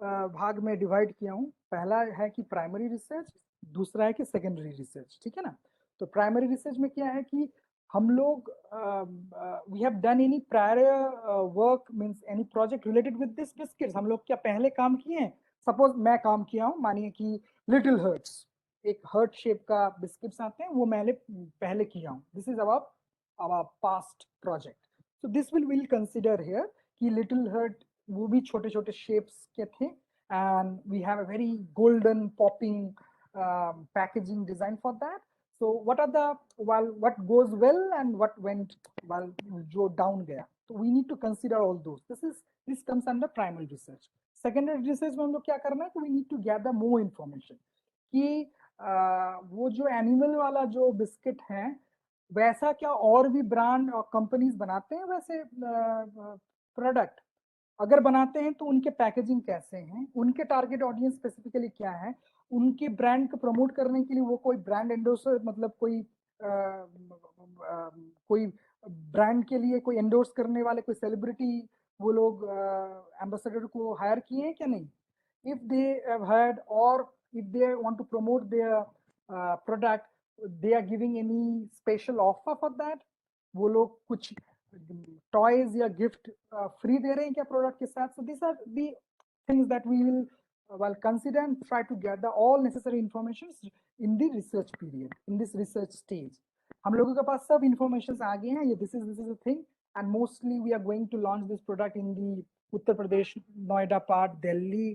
भाग में डिवाइड किया हूँ. पहला है कि प्राइमरी रिसर्च, दूसरा है कि सेकेंडरी रिसर्च. ठीक है ना? तो प्राइमरी रिसर्च में क्या है कि हम लोग we have done any prior work, means any project related with this biscuits. हम लोग क्या पहले काम किए हैं? सपोज मैं काम किया हूँ, मानिए कि लिटिल हर्ट्स, एक हर्ट शेप का बिस्किट्स आते हैं, वो मैंने पहले किया हूँ. This is our past project. So this we'll consider here कि little hurt वो भी छोटे छोटे shapes के थे, and we have a very golden popping packaging design for that. So what are the what goes well and what went जो down गया. So we need to consider all those. This comes under primary research. Secondary research में हम लोग क्या करना है कि we need to gather more information कि वो जो animal वाला जो बिस्किट है वैसा क्या और भी ब्रांड और कंपनीज बनाते हैं वैसे प्रोडक्ट? अगर बनाते हैं तो उनके पैकेजिंग कैसे हैं, उनके टारगेट ऑडियंस स्पेसिफिकली क्या है, उनके ब्रांड को प्रमोट करने के लिए वो कोई ब्रांड एंडोर्सर, मतलब कोई ब्रांड के लिए कोई एंडोर्स करने वाले कोई सेलिब्रिटी वो लोग एम्बेसडर को हायर किए हैं क्या नहीं? इफ दे हैव हायर्ड और if they want to promote their product, they are giving any special offer for that? वो लोग कुछ toys या gift free दे रहे हैं क्या प्रोडक्ट के साथ? So these are the things that we will consider and try to gather all necessary information in the research period, in this research stage. हम लोगों के पास सब informations आ गए हैं. ये this is the thing, and mostly we are going to launch this product in the Uttar Pradesh Noida part, Delhi,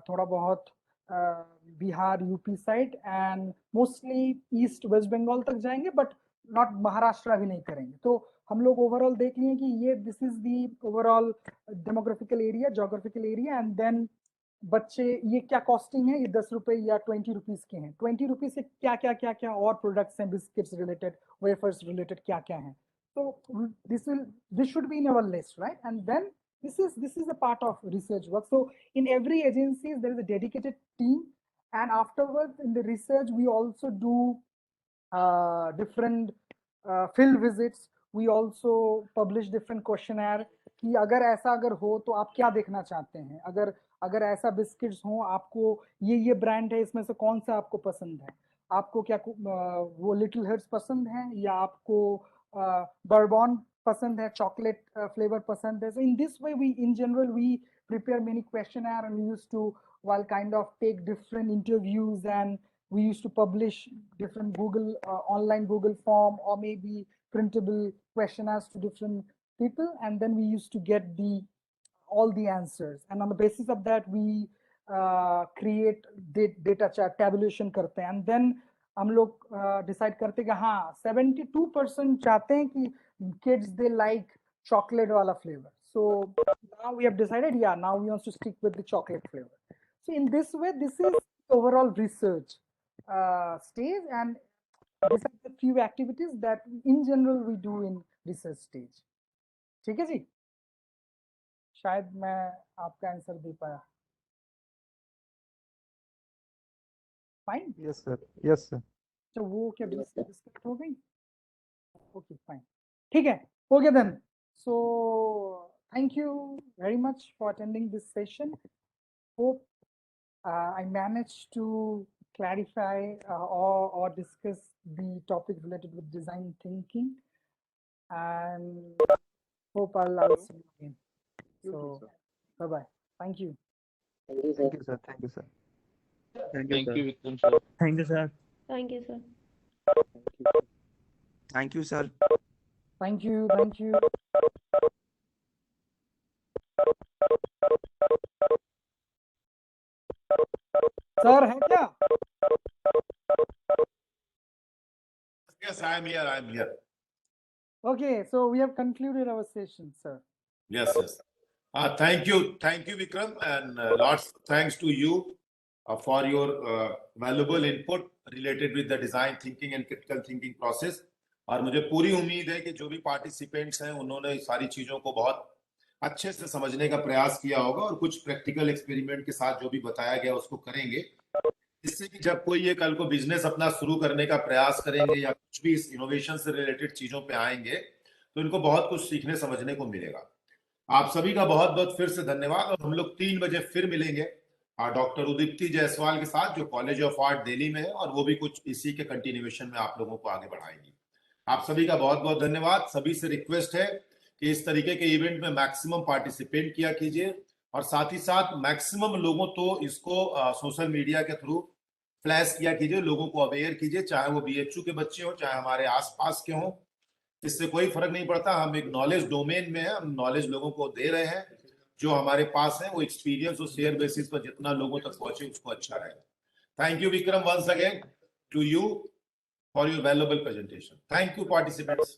थोड़ा बहुत Bihar UP side, and mostly east West Bengal तक जाएंगे, बट नॉट महाराष्ट्र भी नहीं करेंगे. तो हम लोग ओवरऑल देख लिए कि ये this is the overall demographical area, geographical area, and then बच्चे ये क्या कॉस्टिंग है, ये 10 रुपए या 20 रुपीज के हैं. 20 रुपीज से क्या क्या क्या क्या और प्रोडक्ट्स हैं, बिस्किट्स रिलेटेड, वेफर्स रिलेटेड क्या क्या हैं. तो this should be in our list, right? And then this is a part of research work. So in every agency there is a dedicated team, and afterwards in the research we also do different field visits. We also publish different questionnaire कि अगर हो तो आप क्या देखना चाहते हैं, अगर ऐसा बिस्किट्स हो, आपको ये ब्रांड है, इसमें से कौन सा आपको पसंद है, आपको क्या वो लिटिल हर्ट्स पसंद है या आपको बर्बन पसंद है, चॉकलेट फ्लेवर पसंद है. So in this way in general we prepare many questionnaire, and we used to kind of take different interviews, and we used to publish different Google online Google form or maybe printable questionnaires to different people, and then we used to get all the answers, and on the basis of that we create data chart, tabulation करते हैं, and then हम लोग decide करते हैं कि हाँ 72% चाहते हैं कि kids they like chocolate वाला flavor. So now we have decided, yeah, now we want to stick with the chocolate flavor. So in this way, this is overall research stage, and these are the few activities that in general we do in research stage. ठीक है जी? शायद मैं आपका answer दे पाया. Fine. Yes sir. Yes sir. तो वो क्या discuss हो गई? Okay, fine. ठीक है. हो गया then. So thank you very much for attending this session. Hope I managed to clarify or discuss the topic related with design thinking, and hope I'll see you again. So bye bye. Thank you. Thank you, Thank you sir. Thank you sir. Thank you, sir. Vikram sir. Thank you, sir. Thank you, sir. Thank you, sir. Thank you. Thank you. Sir, है क्या? Yes, I am here. I am here. Okay, so we have concluded our session, sir. Yes, yes. Thank you, Vikram, and lots of thanks to you for your valuable input related with the design thinking and critical thinking process. और मुझे पूरी उम्मीद है कि जो भी participants हैं उन्होंने सारी चीजों को बहुत अच्छे से समझने का प्रयास किया होगा और कुछ प्रैक्टिकल एक्सपेरिमेंट के साथ जो भी बताया गया उसको करेंगे, इससे कि जब कोई ये कल को बिजनेस अपना शुरू करने का प्रयास करेंगे या कुछ भी इस इनोवेशन से रिलेटेड चीजों पे आएंगे तो इनको बहुत कुछ सीखने समझने को मिलेगा. आप सभी का बहुत बहुत फिर से धन्यवाद और हम लोग 3 बजे फिर मिलेंगे डॉक्टर उदीप्ति जायसवाल के साथ जो कॉलेज ऑफ आर्ट दिल्ली में है और वो भी कुछ इसी के कंटिन्यूएशन में आप लोगों को आगे बढ़ाएंगी. आप सभी का बहुत बहुत धन्यवाद. सभी से रिक्वेस्ट है कि इस तरीके के इवेंट में मैक्सिमम पार्टिसिपेट किया कीजिए और साथ ही साथ मैक्सिमम लोगों तो इसको सोशल मीडिया के थ्रू फ्लैश किया कीजिए, लोगों को अवेयर कीजिए, चाहे वो बीएचयू के बच्चे हो चाहे हमारे आसपास के हों, इससे कोई फर्क नहीं पड़ता. हम एक नॉलेज डोमेन में है, हम नॉलेज लोगों को दे रहे हैं, जो हमारे पास है वो एक्सपीरियंस और शेयर बेसिस पर जितना लोगों तक पहुंचे उसको अच्छा रहे. Thank you Vikram once again to you for your valuable presentation. Thank you, participants.